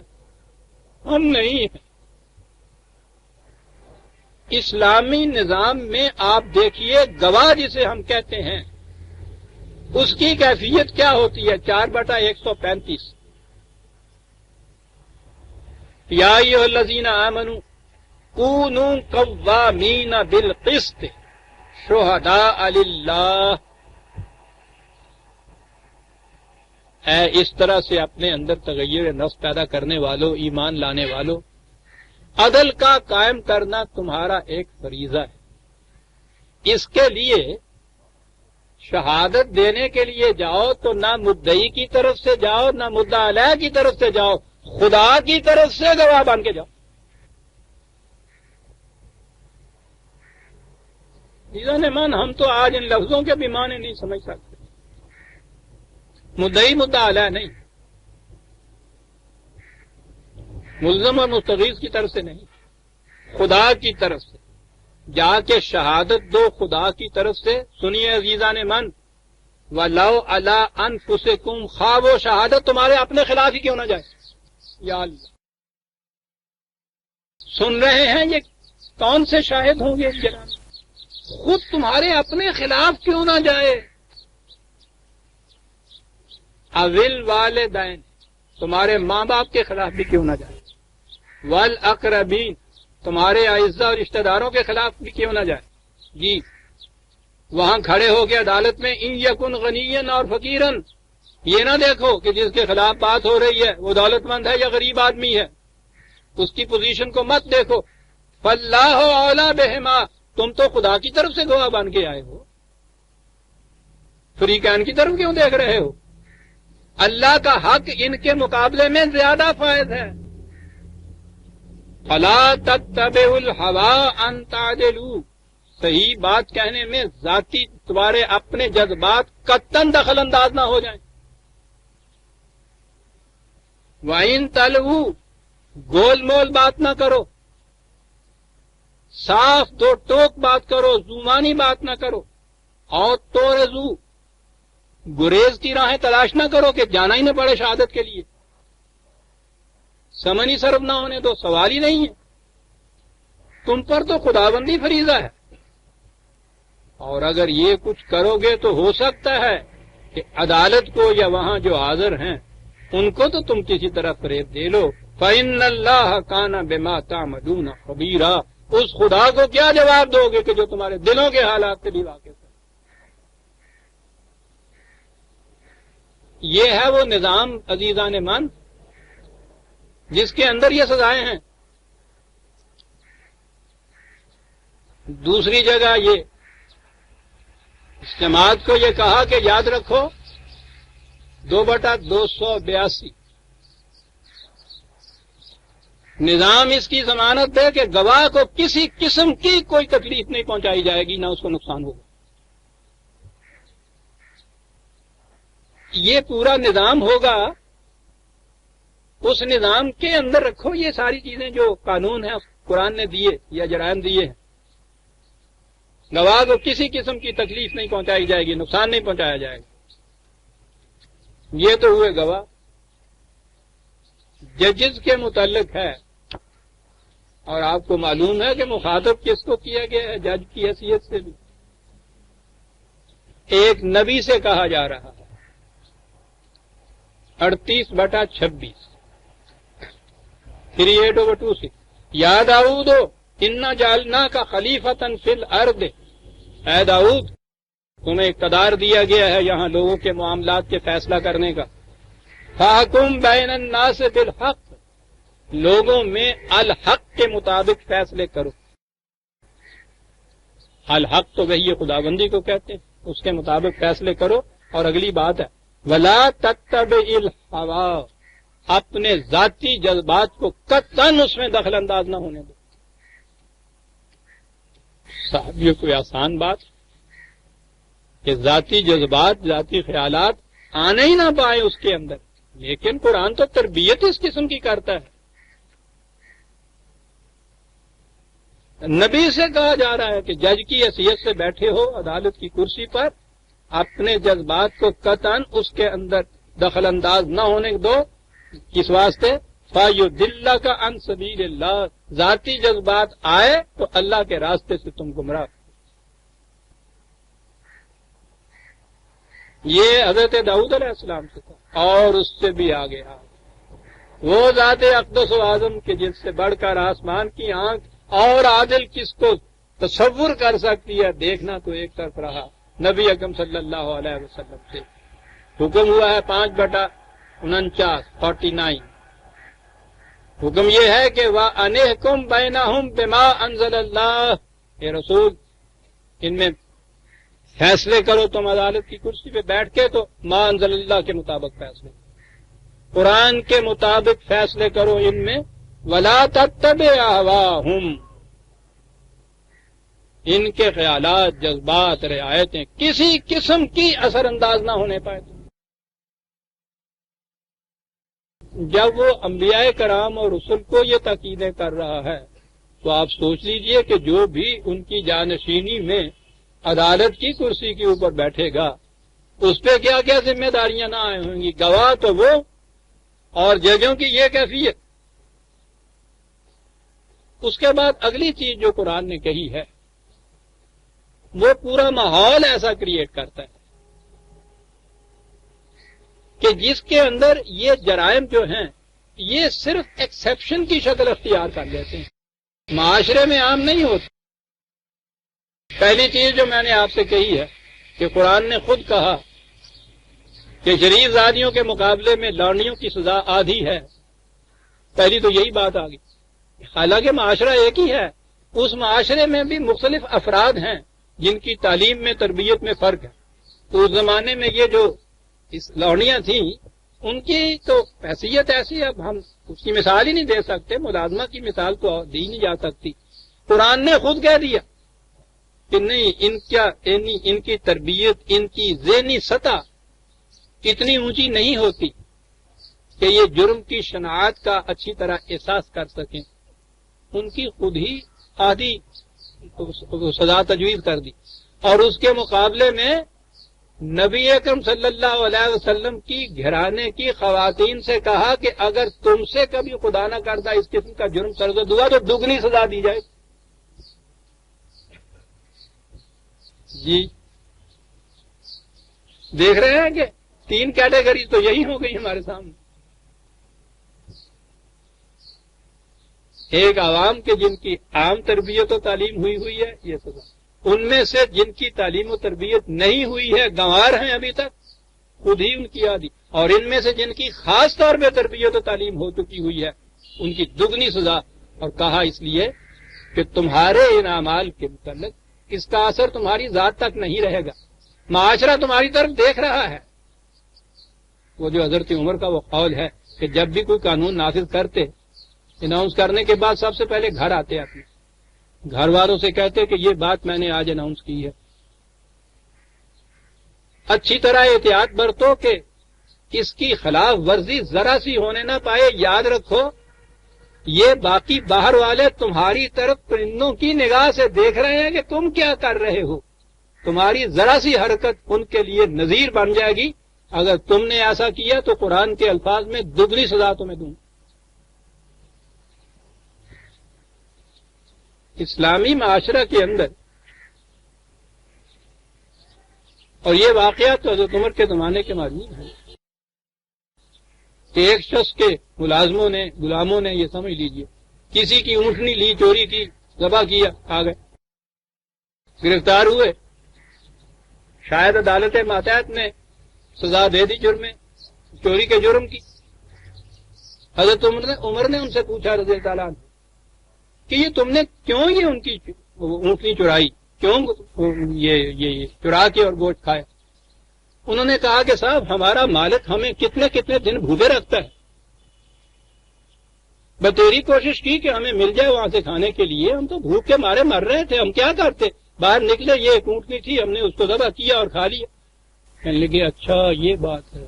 ہم نہیں ہیں۔ اسلامی نظام میں آپ دیکھیے گواہ جسے ہم کہتے ہیں اس کی کیفیت کیا ہوتی ہے؟ 4/135 یا ایھا الذین آمنوا کونوا قوامین بالقسط شہداء للہ، اے اس طرح سے اپنے اندر تغیر نفس پیدا کرنے والوں، ایمان لانے والوں، عدل کا قائم کرنا تمہارا ایک فریضہ ہے۔ اس کے لیے شہادت دینے کے لیے جاؤ تو نہ مدعی کی طرف سے جاؤ نہ مدعا علیہ کی طرف سے جاؤ، خدا کی طرف سے گواہ بن کے جاؤ۔ عزیزان من، ہم تو آج ان لفظوں کے بھی معنی نہیں سمجھ سکتے. مدعی مدعا علیہ نہیں، ملزم اور مستغیث کی طرف سے نہیں، خدا کی طرف سے جا کے شہادت دو خدا کی طرف سے. سنیے عزیزان من، وَلَوْ عَلَىٰ أَنفُسِكُمْ، خواہ وہ شہادت تمہارے اپنے خلاف ہی کیوں نہ جائے. یا اللہ، سن رہے ہیں یہ کون سے شاہد ہوں گے جناب؟ خود تمہارے اپنے خلاف کیوں نہ جائے. اول والدین، تمہارے ماں باپ کے خلاف بھی کیوں نہ جائے. والاقربین، تمہارے اعزاء اور رشتہ داروں کے خلاف بھی کیوں نہ جائے. جی، وہاں کھڑے ہو کے عدالت میں ان یکن غنیًا اور فقیرن، یہ نہ دیکھو کہ جس کے خلاف بات ہو رہی ہے وہ دولت مند ہے یا غریب آدمی ہے، اس کی پوزیشن کو مت دیکھو. فاللہ اولیٰ بہما، تم تو خدا کی طرف سے گواہ بن کے آئے ہو، فریقین کی طرف کیوں دیکھ رہے ہو. اللہ کا حق ان کے مقابلے میں زیادہ فائد ہے. فلا تتبعوا الهوى ان تعدلوا، صحیح بات کہنے میں ذاتی تمہارے اپنے جذبات قطعاً دخل انداز نہ ہو جائیں. وَإِن تَلْوُوا، گول مول بات نہ کرو، صاف دو ٹوک بات کرو، زمانی بات نہ کرو. اور تورزو، گریز کی راہیں تلاش نہ کرو کہ جانا ہی نہ پڑے شہادت کے لیے. سمنی صرف نہ ہونے دو، سوال ہی نہیں ہے. تم پر تو خداوندی فریضہ ہے، اور اگر یہ کچھ کرو گے تو ہو سکتا ہے کہ عدالت کو یا وہاں جو حاضر ہیں ان کو تو تم کسی طرح فریب دے لو. فَإِنَّ اللَّهَ كَانَ بِمَا تَعْمَلُونَ خَبِيرًا، اس خدا کو کیا جواب دو گے کہ جو تمہارے دلوں کے حالات سے بھی واقف ہے. یہ ہے وہ نظام عزیزان من جس کے اندر یہ سزائیں ہیں. دوسری جگہ یہ اس جماعت کو یہ کہا کہ یاد رکھو 2/282 نظام اس کی ضمانت دے کہ گواہ کو کسی قسم کی کوئی تکلیف نہیں پہنچائی جائے گی، نہ اس کو نقصان ہوگا. یہ پورا نظام ہوگا. اس نظام کے اندر رکھو یہ ساری چیزیں جو قانون ہیں قرآن نے دیے یا جرائم دیے ہیں. گواہ کو کسی قسم کی تکلیف نہیں پہنچائی جائے گی، نقصان نہیں پہنچایا جائے گا. یہ تو ہوئے گواہ. ججز کے متعلق ہے، اور آپ کو معلوم ہے کہ مخاطب کس کو کیا گیا ہے جج کی حیثیت سے بھی. ایک نبی سے کہا جا رہا ہے. 38/26 38/26 یا داؤد انا جعلناک خلیفۃ فی الارض، اے داؤد تمہیں اقتدار دیا گیا ہے یہاں لوگوں کے معاملات کے فیصلہ کرنے کا. فاحکم بین الناس بالحق، لوگوں میں الحق کے مطابق فیصلے کرو. الحق تو وہی خداوندی کو کہتے ہیں، اس کے مطابق فیصلے کرو. اور اگلی بات ہے ولا تتبع الهوى، اپنے ذاتی جذبات کو قطعاً اس میں دخل انداز نہ ہونے دو. صاحب یہ کوئی آسان بات کہ ذاتی جذبات ذاتی خیالات آنے ہی نہ پائے اس کے اندر، لیکن قرآن تو تربیت اس قسم کی کرتا ہے. نبی سے کہا جا رہا ہے کہ جج کی حیثیت سے بیٹھے ہو عدالت کی کرسی پر، اپنے جذبات کو قطعاً اس کے اندر دخل انداز نہ ہونے دو. کس واسطے؟ فَيُضِلَّكَ عَن سَبِيلِ اللَّهِ، ذاتی جذبات آئے تو اللہ کے راستے سے تم گمراہ. یہ حضرت داؤد علیہ السلام سے تھا، اور اس سے بھی آگے وہ ذات اقدس و اعظم کے جس سے بڑھ کر آسمان کی آنکھ اور عادل کس کو تصور کر سکتی ہے. دیکھنا تو ایک طرف رہا، نبی اکرم صلی اللہ علیہ وسلم سے حکم ہوا ہے 5/49 49. حکم یہ ہے کہ وَأَنِحْكُمْ بَيْنَهُمْ بِمَا أَنزَلَ اللَّهُ، اے رسول ان میں فیصلے کرو تم عدالت کی کرسی پہ بیٹھ کے تو ما انزل اللہ کے مطابق فیصلے، قرآن کے مطابق فیصلے کرو ان میں. وَلَا تَتَّبِعْ أَهْوَاءَهُمْ، ان کے خیالات، جذبات، رعایتیں کسی قسم کی اثر انداز نہ ہونے پائے. جب وہ انبیاء کرام اور رسل کو یہ تاکیدیں کر رہا ہے تو آپ سوچ لیجئے کہ جو بھی ان کی جانشینی میں عدالت کی کرسی کے اوپر بیٹھے گا اس پہ کیا کیا ذمہ داریاں نہ آئے ہوں گی. گواہ تو وہ اور ججوں کی یہ کیفیت. اس کے بعد اگلی چیز جو قرآن نے کہی ہے وہ پورا ماحول ایسا کریٹ کرتا ہے کہ جس کے اندر یہ جرائم جو ہیں یہ صرف ایکسیپشن کی شکل اختیار کر لیتے ہیں، معاشرے میں عام نہیں ہوتے. پہلی چیز جو میں نے آپ سے کہی ہے کہ قرآن نے خود کہا کہ شریف زادیوں کے مقابلے میں لونڈیوں کی سزا آدھی ہے. پہلی تو یہی بات آ گئی. حالانکہ معاشرہ ایک ہی ہے، اس معاشرے میں بھی مختلف افراد ہیں جن کی تعلیم میں، تربیت میں فرق ہے. تو اس زمانے میں یہ جو لونڈیاں تھیں ان کی تو حیثیت ایسی، اب ہم اس کی مثال ہی نہیں دے سکتے، ملازمہ کی مثال تو دی نہیں جا سکتی. قرآن نے خود کہہ دیا کہ نہیں، ان کی تربیت، ان کی ذہنی سطح اتنی اونچی نہیں ہوتی کہ یہ جرم کی شناعت کا اچھی طرح احساس کر سکیں. ان کی خود ہی آدھی سزا تجویز کر دی. اور اس کے مقابلے میں نبی اکرم صلی اللہ علیہ وسلم کی گھرانے کی خواتین سے کہا کہ اگر تم سے کبھی خدا نہ کرتا اس قسم کا جرم سرزد ہوا تو دگنی سزا دی جائے. جی دیکھ رہے ہیں کہ 3 کیٹیگری تو یہی ہو گئی ہمارے سامنے. ایک عوام کے جن کی عام تربیت و تعلیم ہوئی ہے یہ سزا. ان میں سے جن کی تعلیم و تربیت نہیں ہوئی ہے، گنوار ہیں ابھی تک، خود ہی ان کی آدھی. اور ان میں سے جن کی خاص طور پہ تربیت و تعلیم ہو چکی ہوئی ہے ان کی دگنی سزا. اور کہا اس لیے کہ تمہارے ان اعمال کے متعلق اس کا اثر تمہاری ذات تک نہیں رہے گا، معاشرہ تمہاری طرف دیکھ رہا ہے. وہ جو حضرت عمر کا وہ قول ہے کہ جب بھی کوئی قانون نافذ کرتے، اناؤنس کرنے کے بعد سب سے پہلے گھر آتے اپنے گھر والوں سے کہتے کہ یہ بات میں نے آج اناؤنس کی ہے، اچھی طرح احتیاط برتو کہ اس کی خلاف ورزی ذرا سی ہونے نہ پائے. یاد رکھو یہ باقی باہر والے تمہاری طرف پرندوں کی نگاہ سے دیکھ رہے ہیں کہ تم کیا کر رہے ہو. تمہاری ذرا سی حرکت ان کے لیے نذیر بن جائے گی. اگر تم نے ایسا کیا تو قرآن کے الفاظ میں دگنی سزا تمہیں دوں. اسلامی معاشرہ کے اندر، اور یہ واقعات تو حضرت عمر کے زمانے کے معلوم ہیں کہ ایک شخص کے ملازموں نے، غلاموں نے، یہ سمجھ لیجئے کسی کی اونٹنی لی، چوری کی، ذبح کیا، آ گئے، گرفتار ہوئے. شاید عدالت ماتحت نے سزا دے دی جرم چوری کے جرم کی. حضرت عمر نے ان سے پوچھا رضی اللہ تعالیٰ عنہ کہ یہ تم نے کیوں یہ ان کی اونٹنی چرائی، کیوں یہ چرا کے اور گوشت کھایا؟ انہوں نے کہا کہ صاحب ہمارا مالک ہمیں کتنے کتنے دن بھوکے رکھتا ہے، بتیری کوشش کی کہ ہمیں مل جائے وہاں سے کھانے کے لیے، ہم تو بھوک کے مارے مر رہے تھے، ہم کیا کرتے؟ باہر نکلے، یہ ایک اونٹنی تھی، ہم نے اس کو ذبح کیا اور کھا لیا. کہنے لگے اچھا یہ بات ہے.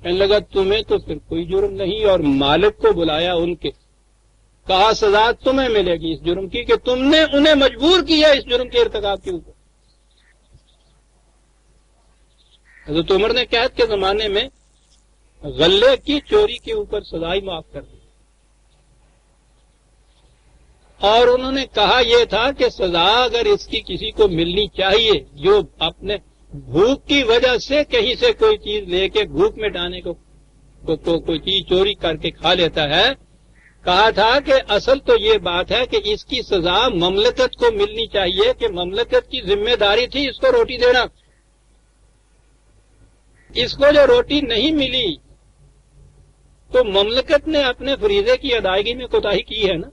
کہنے لگا تمہیں تو پھر کوئی جرم نہیں. اور مالک کو بلایا ان کے، کہا سزا تمہیں ملے گی اس جرم کی کہ تم نے انہیں مجبور کیا اس جرم کے ارتکاب کے اوپر. حضرت عمر نے قحط کے زمانے میں غلے کی چوری کے اوپر سزا ہی معاف کر دی، اور انہوں نے کہا یہ تھا کہ سزا اگر اس کی کسی کو ملنی چاہیے جو اپنے بھوک کی وجہ سے کہیں سے کوئی چیز لے کے بھوک مٹانے کو کوئی چیز چوری کر کے کھا لیتا ہے، کہا تھا کہ اصل تو یہ بات ہے کہ اس کی سزا مملکت کو ملنی چاہیے کہ مملکت کی ذمہ داری تھی اس کو روٹی دینا. اس کو جو روٹی نہیں ملی تو مملکت نے اپنے فریضے کی ادائیگی میں کوتاہی کی ہے نا،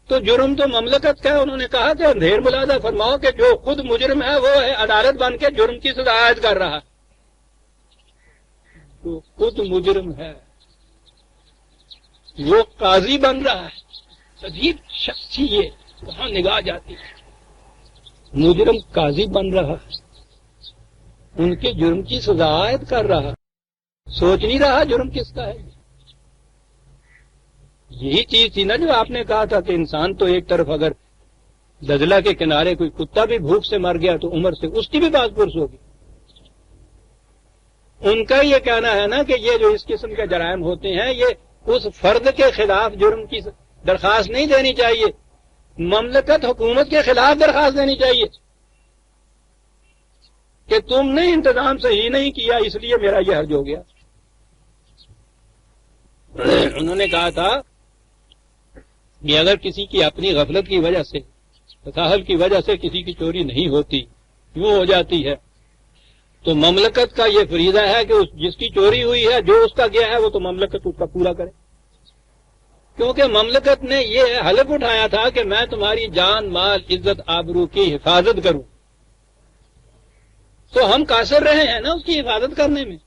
تو جرم تو مملکت کا ہے. انہوں نے کہا کہ اندھیر ملازہ فرماؤ کہ جو خود مجرم ہے وہ ہے عدالت بن کے جرم کی سزا عائد کر رہا ہے. جو خود مجرم ہے وہ قاضی بن رہا ہے. عجیب شخص ہی یہ کہاں نگاہ جاتی ہے. مجرم قاضی بن رہا، ان کے جرم کی سزا عائد کر رہا، سوچ نہیں رہا جرم کس کا ہے۔ یہی چیز تھی نا جو آپ نے کہا تھا کہ انسان تو ایک طرف اگر دجلہ کے کنارے کوئی کتا بھی بھوک سے مر گیا تو عمر سے اس کی بھی باز پرس ہوگی۔ ان کا یہ کہنا ہے نا کہ یہ جو اس قسم کے جرائم ہوتے ہیں یہ اس فرد کے خلاف جرم کی درخواست نہیں دینی چاہیے، مملکت حکومت کے خلاف درخواست دینی چاہیے کہ تم نے انتظام صحیح نہیں کیا اس لیے میرا یہ حرج ہو گیا۔ انہوں نے کہا تھا کہ اگر کسی کی اپنی غفلت کی وجہ سے، تساہل کی وجہ سے کسی کی چوری نہیں ہوتی، یوں ہو جاتی ہے، تو مملکت کا یہ فریضہ ہے کہ جس کی چوری ہوئی ہے، جو اس کا گیا ہے، وہ تو مملکت اس کا پورا کرے، کیونکہ مملکت نے یہ حلف اٹھایا تھا کہ میں تمہاری جان، مال، عزت، آبرو کی حفاظت کروں، تو ہم قاصر رہے ہیں نا اس کی حفاظت کرنے میں۔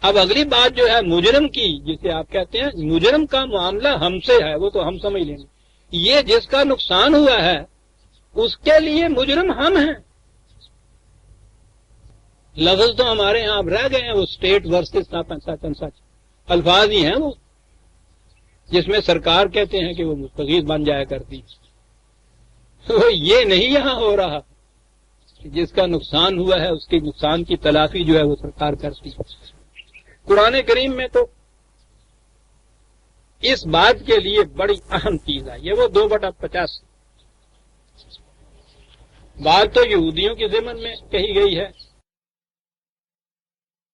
اب اگلی بات جو ہے مجرم کی، جسے آپ کہتے ہیں مجرم کا معاملہ ہم سے ہے، وہ تو ہم سمجھ لیں گے، یہ جس کا نقصان ہوا ہے اس کے لیے مجرم ہم ہیں۔ لفظ تو ہمارے ہاں اب رہ گئے ہیں، وہ اسٹیٹ ورسز سچ الفاظ ہی ہیں وہ، جس میں سرکار کہتے ہیں کہ وہ مستغیث بن جایا کرتی، تو یہ نہیں یہاں ہو رہا کہ جس کا نقصان ہوا ہے اس کے نقصان کی تلافی جو ہے وہ سرکار کرتی۔ قرآن کریم میں تو اس بات کے لیے بڑی اہم چیز ہے، یہ وہ 2/50 بات تو یہودیوں کے ضمن میں کہی گئی ہے،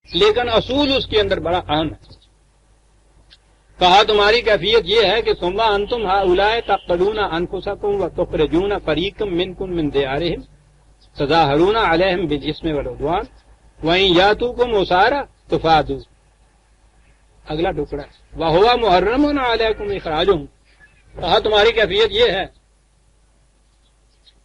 لیکن اصول اس کے اندر بڑا اہم ہے۔ کہا تمہاری کیفیت یہ ہے کہ ثم انتم ہؤلاء تقتلون انفسکم وتخرجون فریقا منکم من دیارہم تظاہرون علیہم بالاسم والعدوان وان یاتوکم اسارى تفادوا۔ اگلا ٹکڑا وَهُوَ مُحَرَّمٌ عَلَيْكُمْ إِخْرَاجُهُمْ۔ کہا تمہاری کیفیت یہ ہے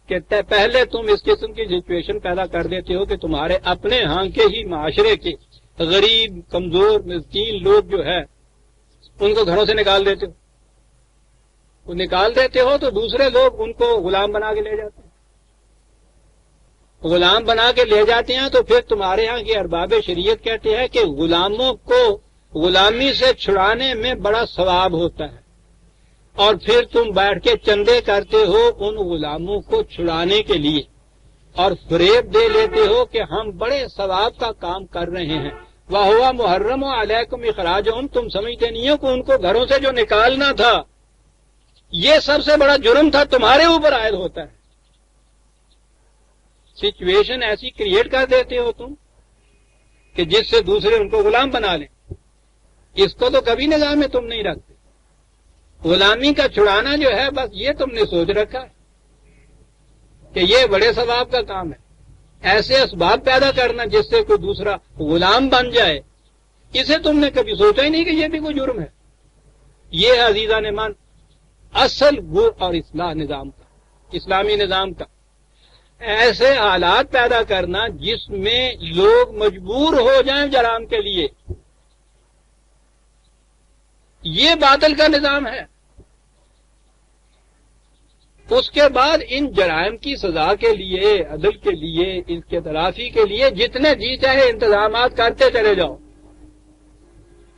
کہ پہلے تم اس قسم کی سچویشن پیدا کر دیتے ہو کہ تمہارے اپنے ہاں کے ہی معاشرے کے غریب، کمزور، مسکین لوگ جو ہے ان کو گھروں سے نکال دیتے ہو، وہ نکال دیتے ہو تو دوسرے لوگ ان کو غلام بنا کے لے جاتے ہیں، غلام بنا کے لے جاتے ہیں، تو پھر تمہارے ہاں کے ارباب شریعت کہتے ہیں کہ غلاموں کو غلامی سے چھڑانے میں بڑا ثواب ہوتا ہے، اور پھر تم بیٹھ کے چندے کرتے ہو ان غلاموں کو چھڑانے کے لیے اور فریب دے لیتے ہو کہ ہم بڑے ثواب کا کام کر رہے ہیں۔ وَهُوَ مُحَرَّمٌ عَلَيْكُمْ إِخْرَاجُهُمْ، تم سمجھتے نہیں ہو کہ ان کو گھروں سے جو نکالنا تھا یہ سب سے بڑا جرم تھا، تمہارے اوپر عائد ہوتا ہے۔ سچویشن ایسی کریٹ کر دیتے ہو تم کہ جس سے دوسرے ان کو غلام بنا لیں، اس کو تو کبھی نظام میں تم نہیں رکھتے۔ غلامی کا چھڑانا جو ہے بس یہ تم نے سوچ رکھا ہے کہ یہ بڑے ثواب کا کام ہے، ایسے اسباب پیدا کرنا جس سے کوئی دوسرا غلام بن جائے، اسے تم نے کبھی سوچا ہی نہیں کہ یہ بھی کوئی جرم ہے۔ یہ ہے عزیزان ایمان اصل گر اور اصلاح نظام کا، اسلامی نظام کا، ایسے حالات پیدا کرنا جس میں لوگ مجبور ہو جائیں جرائم کے لیے، یہ باطل کا نظام ہے۔ اس کے بعد ان جرائم کی سزا کے لیے، عدل کے لیے، اس کے تلافی کے لیے جتنے جی چاہے انتظامات کرتے چلے جاؤ۔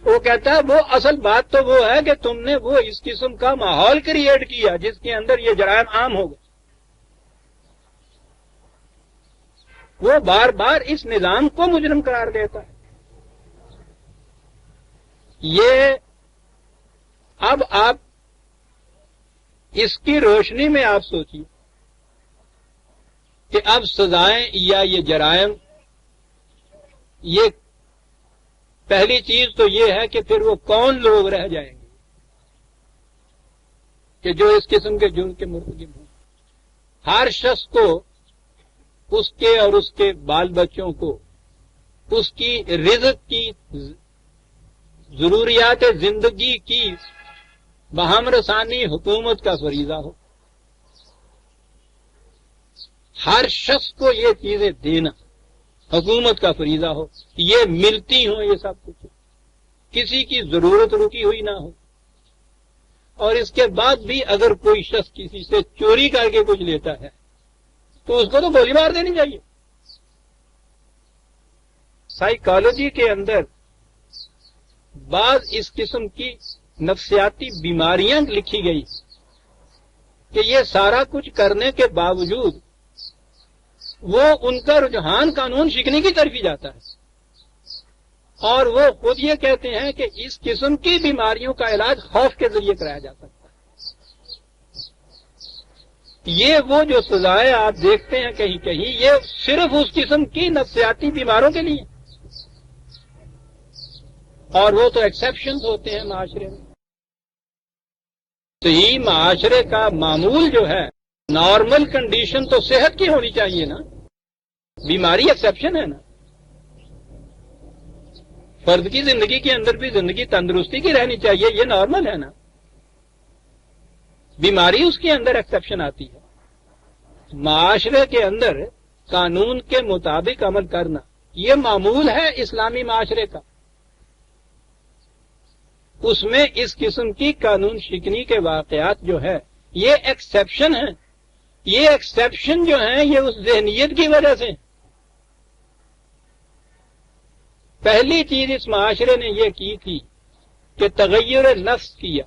وہ کہتا ہے وہ اصل بات تو وہ ہے کہ تم نے وہ اس قسم کا ماحول کریٹ کیا جس کے اندر یہ جرائم عام ہو گئے۔ وہ بار بار اس نظام کو مجرم قرار دیتا ہے۔ یہ اب آپ اس کی روشنی میں آپ سوچیے کہ اب سزائیں یا یہ جرائم، یہ پہلی چیز تو یہ ہے کہ پھر وہ کون لوگ رہ جائیں گے کہ جو اس قسم کے جرم کے مرتکب ہوں۔ ہر شخص کو، اس کے اور اس کے بال بچوں کو، اس کی رزق کی، ضروریات زندگی کی بہم رسانی حکومت کا فریضہ ہو۔ ہر شخص کو یہ چیزیں دینا حکومت کا فریضہ ہو، یہ ملتی ہوں، یہ سب کچھ کسی کی ضرورت رکی ہوئی نہ ہو، اور اس کے بعد بھی اگر کوئی شخص کسی سے چوری کر کے کچھ لیتا ہے تو اس کو تو گولی مار دینی چاہیے. سائیکالوجی کے اندر بعض اس قسم کی نفسیاتی بیماریاں لکھی گئی کہ یہ سارا کچھ کرنے کے باوجود وہ ان کا رجحان قانون شکنی کی طرف ہی جاتا ہے، اور وہ خود یہ کہتے ہیں کہ اس قسم کی بیماریوں کا علاج خوف کے ذریعے کرایا جا سکتا ہے. یہ وہ جو سزائیں آپ دیکھتے ہیں کہیں کہیں، یہ صرف اس قسم کی نفسیاتی بیماروں کے لیے، اور وہ تو ایکسیپشنز ہوتے ہیں معاشرے میں. صحیح معاشرے کا معمول جو ہے، نارمل کنڈیشن تو صحت کی ہونی چاہیے نا، بیماری ایکسیپشن ہے نا. فرد کی زندگی کے اندر بھی زندگی تندرستی کی رہنی چاہیے، یہ نارمل ہے نا. بیماری اس کے اندر ایکسیپشن آتی ہے. معاشرے کے اندر قانون کے مطابق عمل کرنا یہ معمول ہے اسلامی معاشرے کا. اس میں اس قسم کی قانون شکنی کے واقعات جو ہے یہ ایکسیپشن ہیں. یہ ایکسیپشن جو ہیں یہ اس ذہنیت کی وجہ سے. پہلی چیز اس معاشرے نے یہ کی تھی کہ تغیر نفس کیا.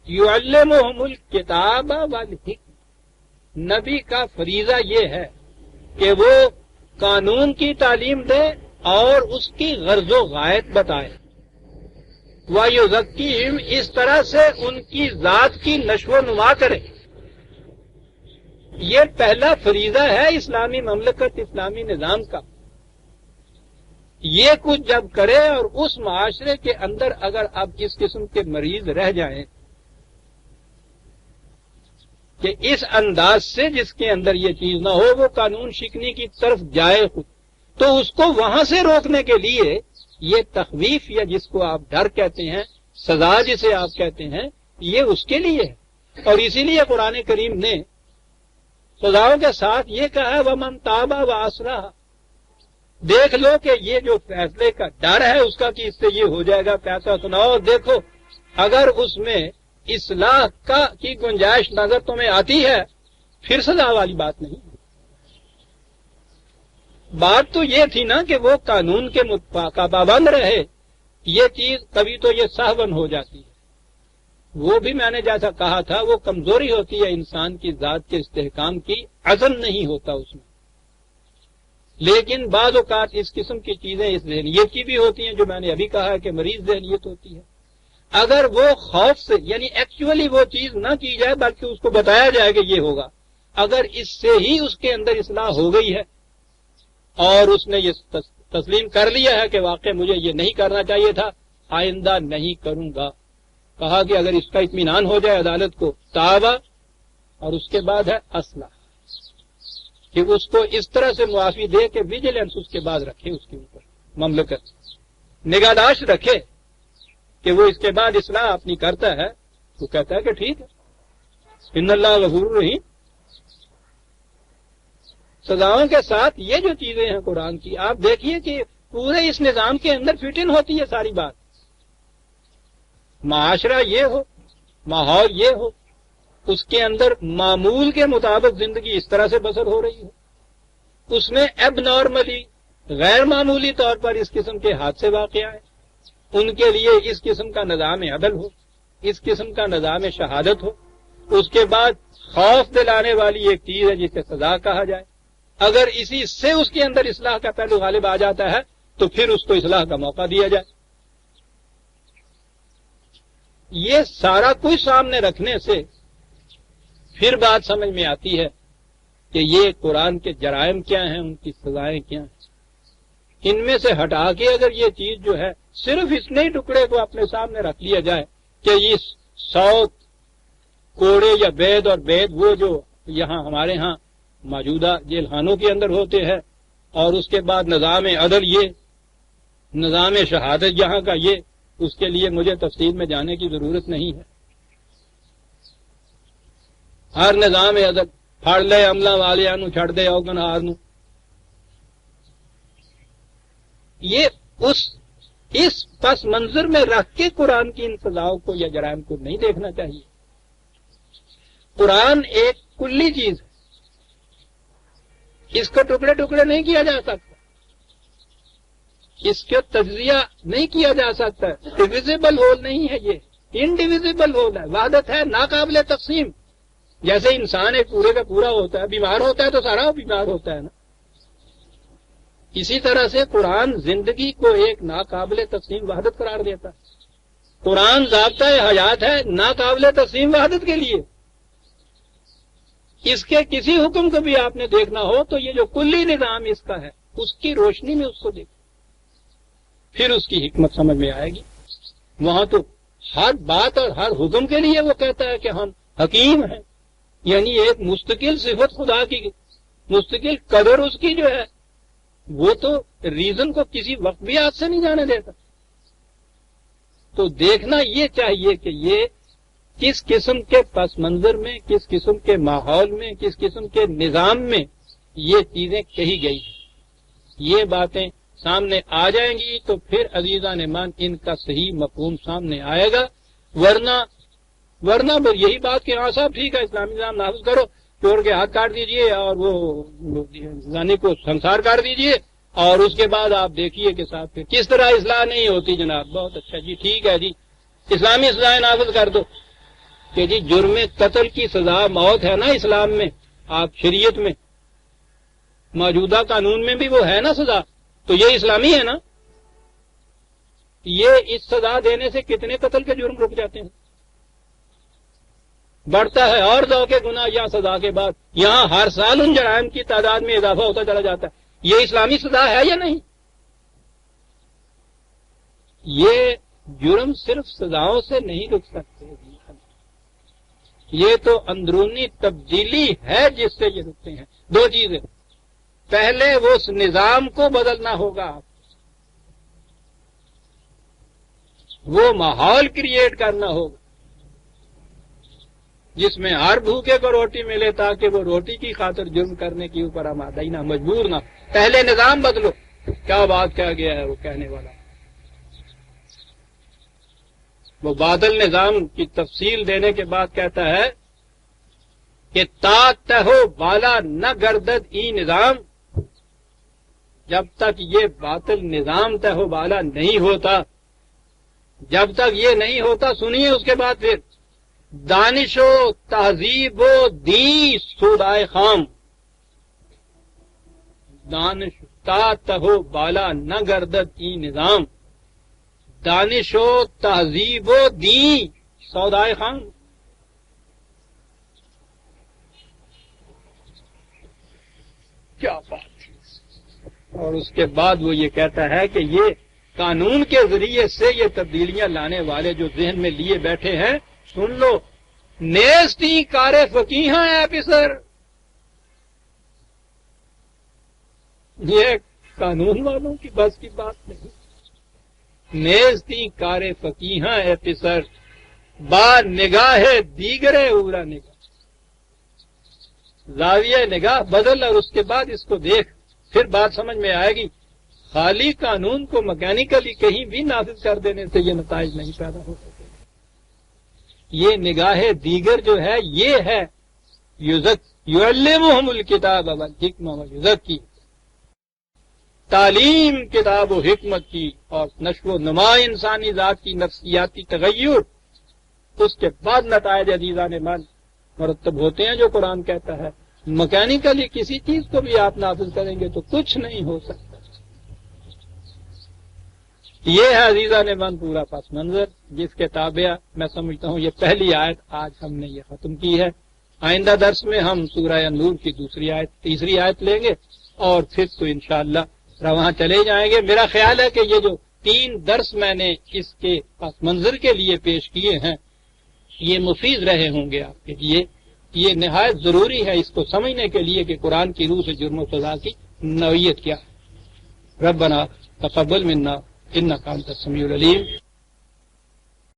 یعلمہم الکتاب والحکمہ، نبی کا فریضہ یہ ہے کہ وہ قانون کی تعلیم دے اور اس کی غرض و غایت بتائے. وَيُزَكِّيهِمْ، اس طرح سے ان کی ذات کی نشو و نما کرے. یہ پہلا فریضہ ہے اسلامی مملکت، اسلامی نظام کا. یہ کچھ جب کرے اور اس معاشرے کے اندر اگر اب اس قسم کے مریض رہ جائیں کہ اس انداز سے جس کے اندر یہ چیز نہ ہو، وہ قانون شکنی کی طرف جائے خود، تو اس کو وہاں سے روکنے کے لیے یہ تخویف، یا جس کو آپ ڈر کہتے ہیں، سزا جسے آپ کہتے ہیں، یہ اس کے لیے ہے. اور اسی لیے قرآن کریم نے سزاؤں کے ساتھ یہ کہا ہے وَمَن تَابَ وَأَصْلَحَ. دیکھ لو کہ یہ جو فیصلے کا ڈر ہے اس کا کہ اس سے یہ ہو جائے گا، پیسہ سناؤ، دیکھو اگر اس میں اصلاح کی گنجائش نظر تمہیں آتی ہے پھر سزا والی بات نہیں. بات تو یہ تھی نا کہ وہ قانون کے کا پابند رہے. یہ چیز کبھی تو یہ سہون ہو جاتی ہے. وہ بھی میں نے جیسا کہا تھا وہ کمزوری ہوتی ہے انسان کی ذات کے استحکام کی، عزم نہیں ہوتا اس میں. لیکن بعض اوقات اس قسم کی چیزیں اس ذہنیت کی بھی ہوتی ہیں جو میں نے ابھی کہا ہے کہ مریض ذہنیت ہوتی ہے. اگر وہ خوف سے یعنی ایکچولی وہ چیز نہ کی جائے بلکہ اس کو بتایا جائے کہ یہ ہوگا، اگر اس سے ہی اس کے اندر اصلاح ہو گئی ہے اور اس نے یہ تسلیم کر لیا ہے کہ واقعی مجھے یہ نہیں کرنا چاہیے تھا، آئندہ نہیں کروں گا، کہا کہ اگر اس کا اطمینان ہو جائے عدالت کو تابہ، اور اس کے بعد ہے اصلاح، کہ اس کو اس طرح سے معافی دے کہ ویجیلنس اس کے بعد رکھے، اس کے اوپر مملکت نگہداشت رکھے کہ وہ اس کے بعد اصلاح اپنی کرتا ہے. تو کہتا ہے کہ ٹھیک ہے، ان اللہ غفور رحیم. سزاؤں کے ساتھ یہ جو چیزیں ہیں قرآن کی، آپ دیکھیے کہ پورے اس نظام کے اندر فٹ ان ہوتی ہے ساری بات. معاشرہ یہ ہو، ماحول یہ ہو، اس کے اندر معمول کے مطابق زندگی اس طرح سے بسر ہو رہی ہو، اس میں ایب نارملی غیر معمولی طور پر اس قسم کے حادثے واقع آئے، ان کے لیے اس قسم کا نظام عدل ہو، اس قسم کا نظام شہادت ہو. اس کے بعد خوف دلانے والی ایک چیز ہے جسے سزا کہا جائے. اگر اسی سے اس کے اندر اصلاح کا پہلو غالب آ جاتا ہے تو پھر اس کو اصلاح کا موقع دیا جائے. یہ سارا کچھ سامنے رکھنے سے پھر بات سمجھ میں آتی ہے کہ یہ قرآن کے جرائم کیا ہیں، ان کی سزائیں کیا ہیں. ان میں سے ہٹا کے اگر یہ چیز جو ہے صرف اس نئے ٹکڑے کو اپنے سامنے رکھ لیا جائے کہ یہ 100 کوڑے یا بید اور بید وہ جو یہاں ہمارے ہاں موجودہ جیل خانوں کے اندر ہوتے ہیں، اور اس کے بعد نظام عدل یہ، نظام شہادت یہاں کا یہ، اس کے لیے مجھے تفصیل میں جانے کی ضرورت نہیں ہے. ہر نظام عدل پھڑ لے عملہ والے نو چھڑ دے اوگنہار نو، یہ اس اس پس منظر میں رکھ کے قرآن کی ان سزاؤں کو یا جرائم کو نہیں دیکھنا چاہیے۔ قرآن ایک کلی چیز ہے، اس کو ٹکڑے ٹکڑے نہیں کیا جا سکتا، اس کا تجزیہ نہیں کیا جا سکتا، ڈویزیبل ہول نہیں ہے، یہ انڈیویزیبل ہول ہے، وحدت ہے، ناقابل تقسیم۔ جیسے انسان ایک پورے کا پورا ہوتا ہے، بیمار ہوتا ہے تو سارا بیمار ہوتا ہے نا، اسی طرح سے قرآن زندگی کو ایک ناقابل تقسیم وحدت قرار دیتا ہے۔ قرآن ضابطۂ حیات ہے ناقابل تقسیم وحدت کے لیے۔ اس کے کسی حکم کو بھی آپ نے دیکھنا ہو تو یہ جو کلی نظام اس کا ہے اس کی روشنی میں اس کو دیکھیں، پھر اس کی حکمت سمجھ میں آئے گی۔ وہاں تو ہر بات اور ہر حکم کے لیے وہ کہتا ہے کہ ہم حکیم ہیں، یعنی ایک مستقل صفت خدا کی، مستقل قدر اس کی جو ہے وہ تو ریزن کو کسی وقت بھی ہاتھ سے نہیں جانے دیتا۔ تو دیکھنا یہ چاہیے کہ یہ کس قسم کے پس منظر میں، کس قسم کے ماحول میں، کس قسم کے نظام میں یہ چیزیں کہی گئی ہیں۔ یہ باتیں سامنے آ جائیں گی تو پھر عزیزان مان ان کا صحیح مفہوم سامنے آئے گا، ورنہ پھر یہی بات کہ ہاں صاحب ٹھیک ہے اسلامی نظام نافذ کرو، چور کے ہاتھ کاٹ دیجئے اور وہ زانی کو سنسار کر دیجئے، اور اس کے بعد آپ دیکھیے کہ صاحب پھر کس طرح اصلاح نہیں ہوتی۔ جناب بہت اچھا جی ٹھیک ہے جی اسلامی سزائیں نافذ کر دو، کہ جی جرم قتل کی سزا موت ہے نا اسلام میں، آپ شریعت میں موجودہ قانون میں بھی وہ ہے نا سزا، تو یہ اسلامی ہے نا۔ یہ اس سزا دینے سے کتنے قتل کے جرم رک جاتے ہیں، بڑھتا ہے اور ذوق گناہ یا سزا کے بعد یہاں ہر سال ان جرائم کی تعداد میں اضافہ ہوتا چلا جاتا ہے۔ یہ اسلامی سزا ہے یا نہیں؟ یہ جرم صرف سزاؤں سے نہیں رک سکتے، یہ تو اندرونی تبدیلی ہے جس سے یہ رکتے ہیں۔ دو چیزیں، پہلے وہ اس نظام کو بدلنا ہوگا، وہ ماحول کریٹ کرنا ہوگا جس میں ہر بھوکے کو روٹی ملے تاکہ وہ روٹی کی خاطر جرم کرنے کے اوپر آمادہ ہی نہ، مجبور نہ۔ پہلے نظام بدلو۔ کیا بات کہا گیا ہے وہ کہنے والا، وہ بادل نظام کی تفصیل دینے کے بعد کہتا ہے کہ تا تہو بالا نہ گردد ای نظام، جب تک یہ باطل نظام تہو بالا نہیں ہوتا، جب تک یہ نہیں ہوتا، سنیے اس کے بعد پھر دانش و تہذیب و دین سودائے خام، دانش تا تہو بالا نہ گردد ای نظام، دانش و تہذیب و دین سودائے خام۔ کیا بات ہے۔ اور اس کے بعد وہ یہ کہتا ہے کہ یہ قانون کے ذریعے سے یہ تبدیلیاں لانے والے جو ذہن میں لیے بیٹھے ہیں، سن لو، نیستی کار فقیہاں ایفیسر، یہ قانون والوں کی بس کی بات نہیں۔ نیستی کار فقیہاں ایفیسر با نگاہ دیگرے اورا نگاہ، زاویہ نگاہ بدل اور اس کے بعد اس کو دیکھ، پھر بات سمجھ میں آئے گی۔ خالی قانون کو مکینیکلی کہیں بھی نافذ کر دینے سے یہ نتائج نہیں پیدا ہو سکتے۔ یہ نگاہ دیگر جو ہے یہ ہے یعلمہم الکتاب والحکمہ ویزکی، تعلیم کتاب و حکمت کی اور نشو و نما انسانی ذات کی نفسیاتی تغیر، اس کے بعد نتائج عزیزان من مرتب ہوتے ہیں جو قرآن کہتا ہے۔ مکینیکلی کسی چیز کو بھی آپ نافذ کریں گے تو کچھ نہیں ہو سکتا۔ یہ ہے عزیزان من پورا پس منظر جس کے تابع میں سمجھتا ہوں یہ پہلی آیت آج ہم نے یہ ختم کی ہے۔ آئندہ درس میں ہم سورہ نور کی تیسری آیت لیں گے اور پھر تو انشاءاللہ رواں چلے جائیں گے۔ میرا خیال ہے کہ یہ جو 3 درس میں نے اس کے پس منظر کے لیے پیش کیے ہیں یہ مفید رہے ہوں گے آپ کے لیے۔ یہ نہایت ضروری ہے اس کو سمجھنے کے لیے کہ قرآن کی روح سے جرم و سزا کی نوعیت کیا ہے۔ ربنا تقبل منا انک انت السمیع العلیم۔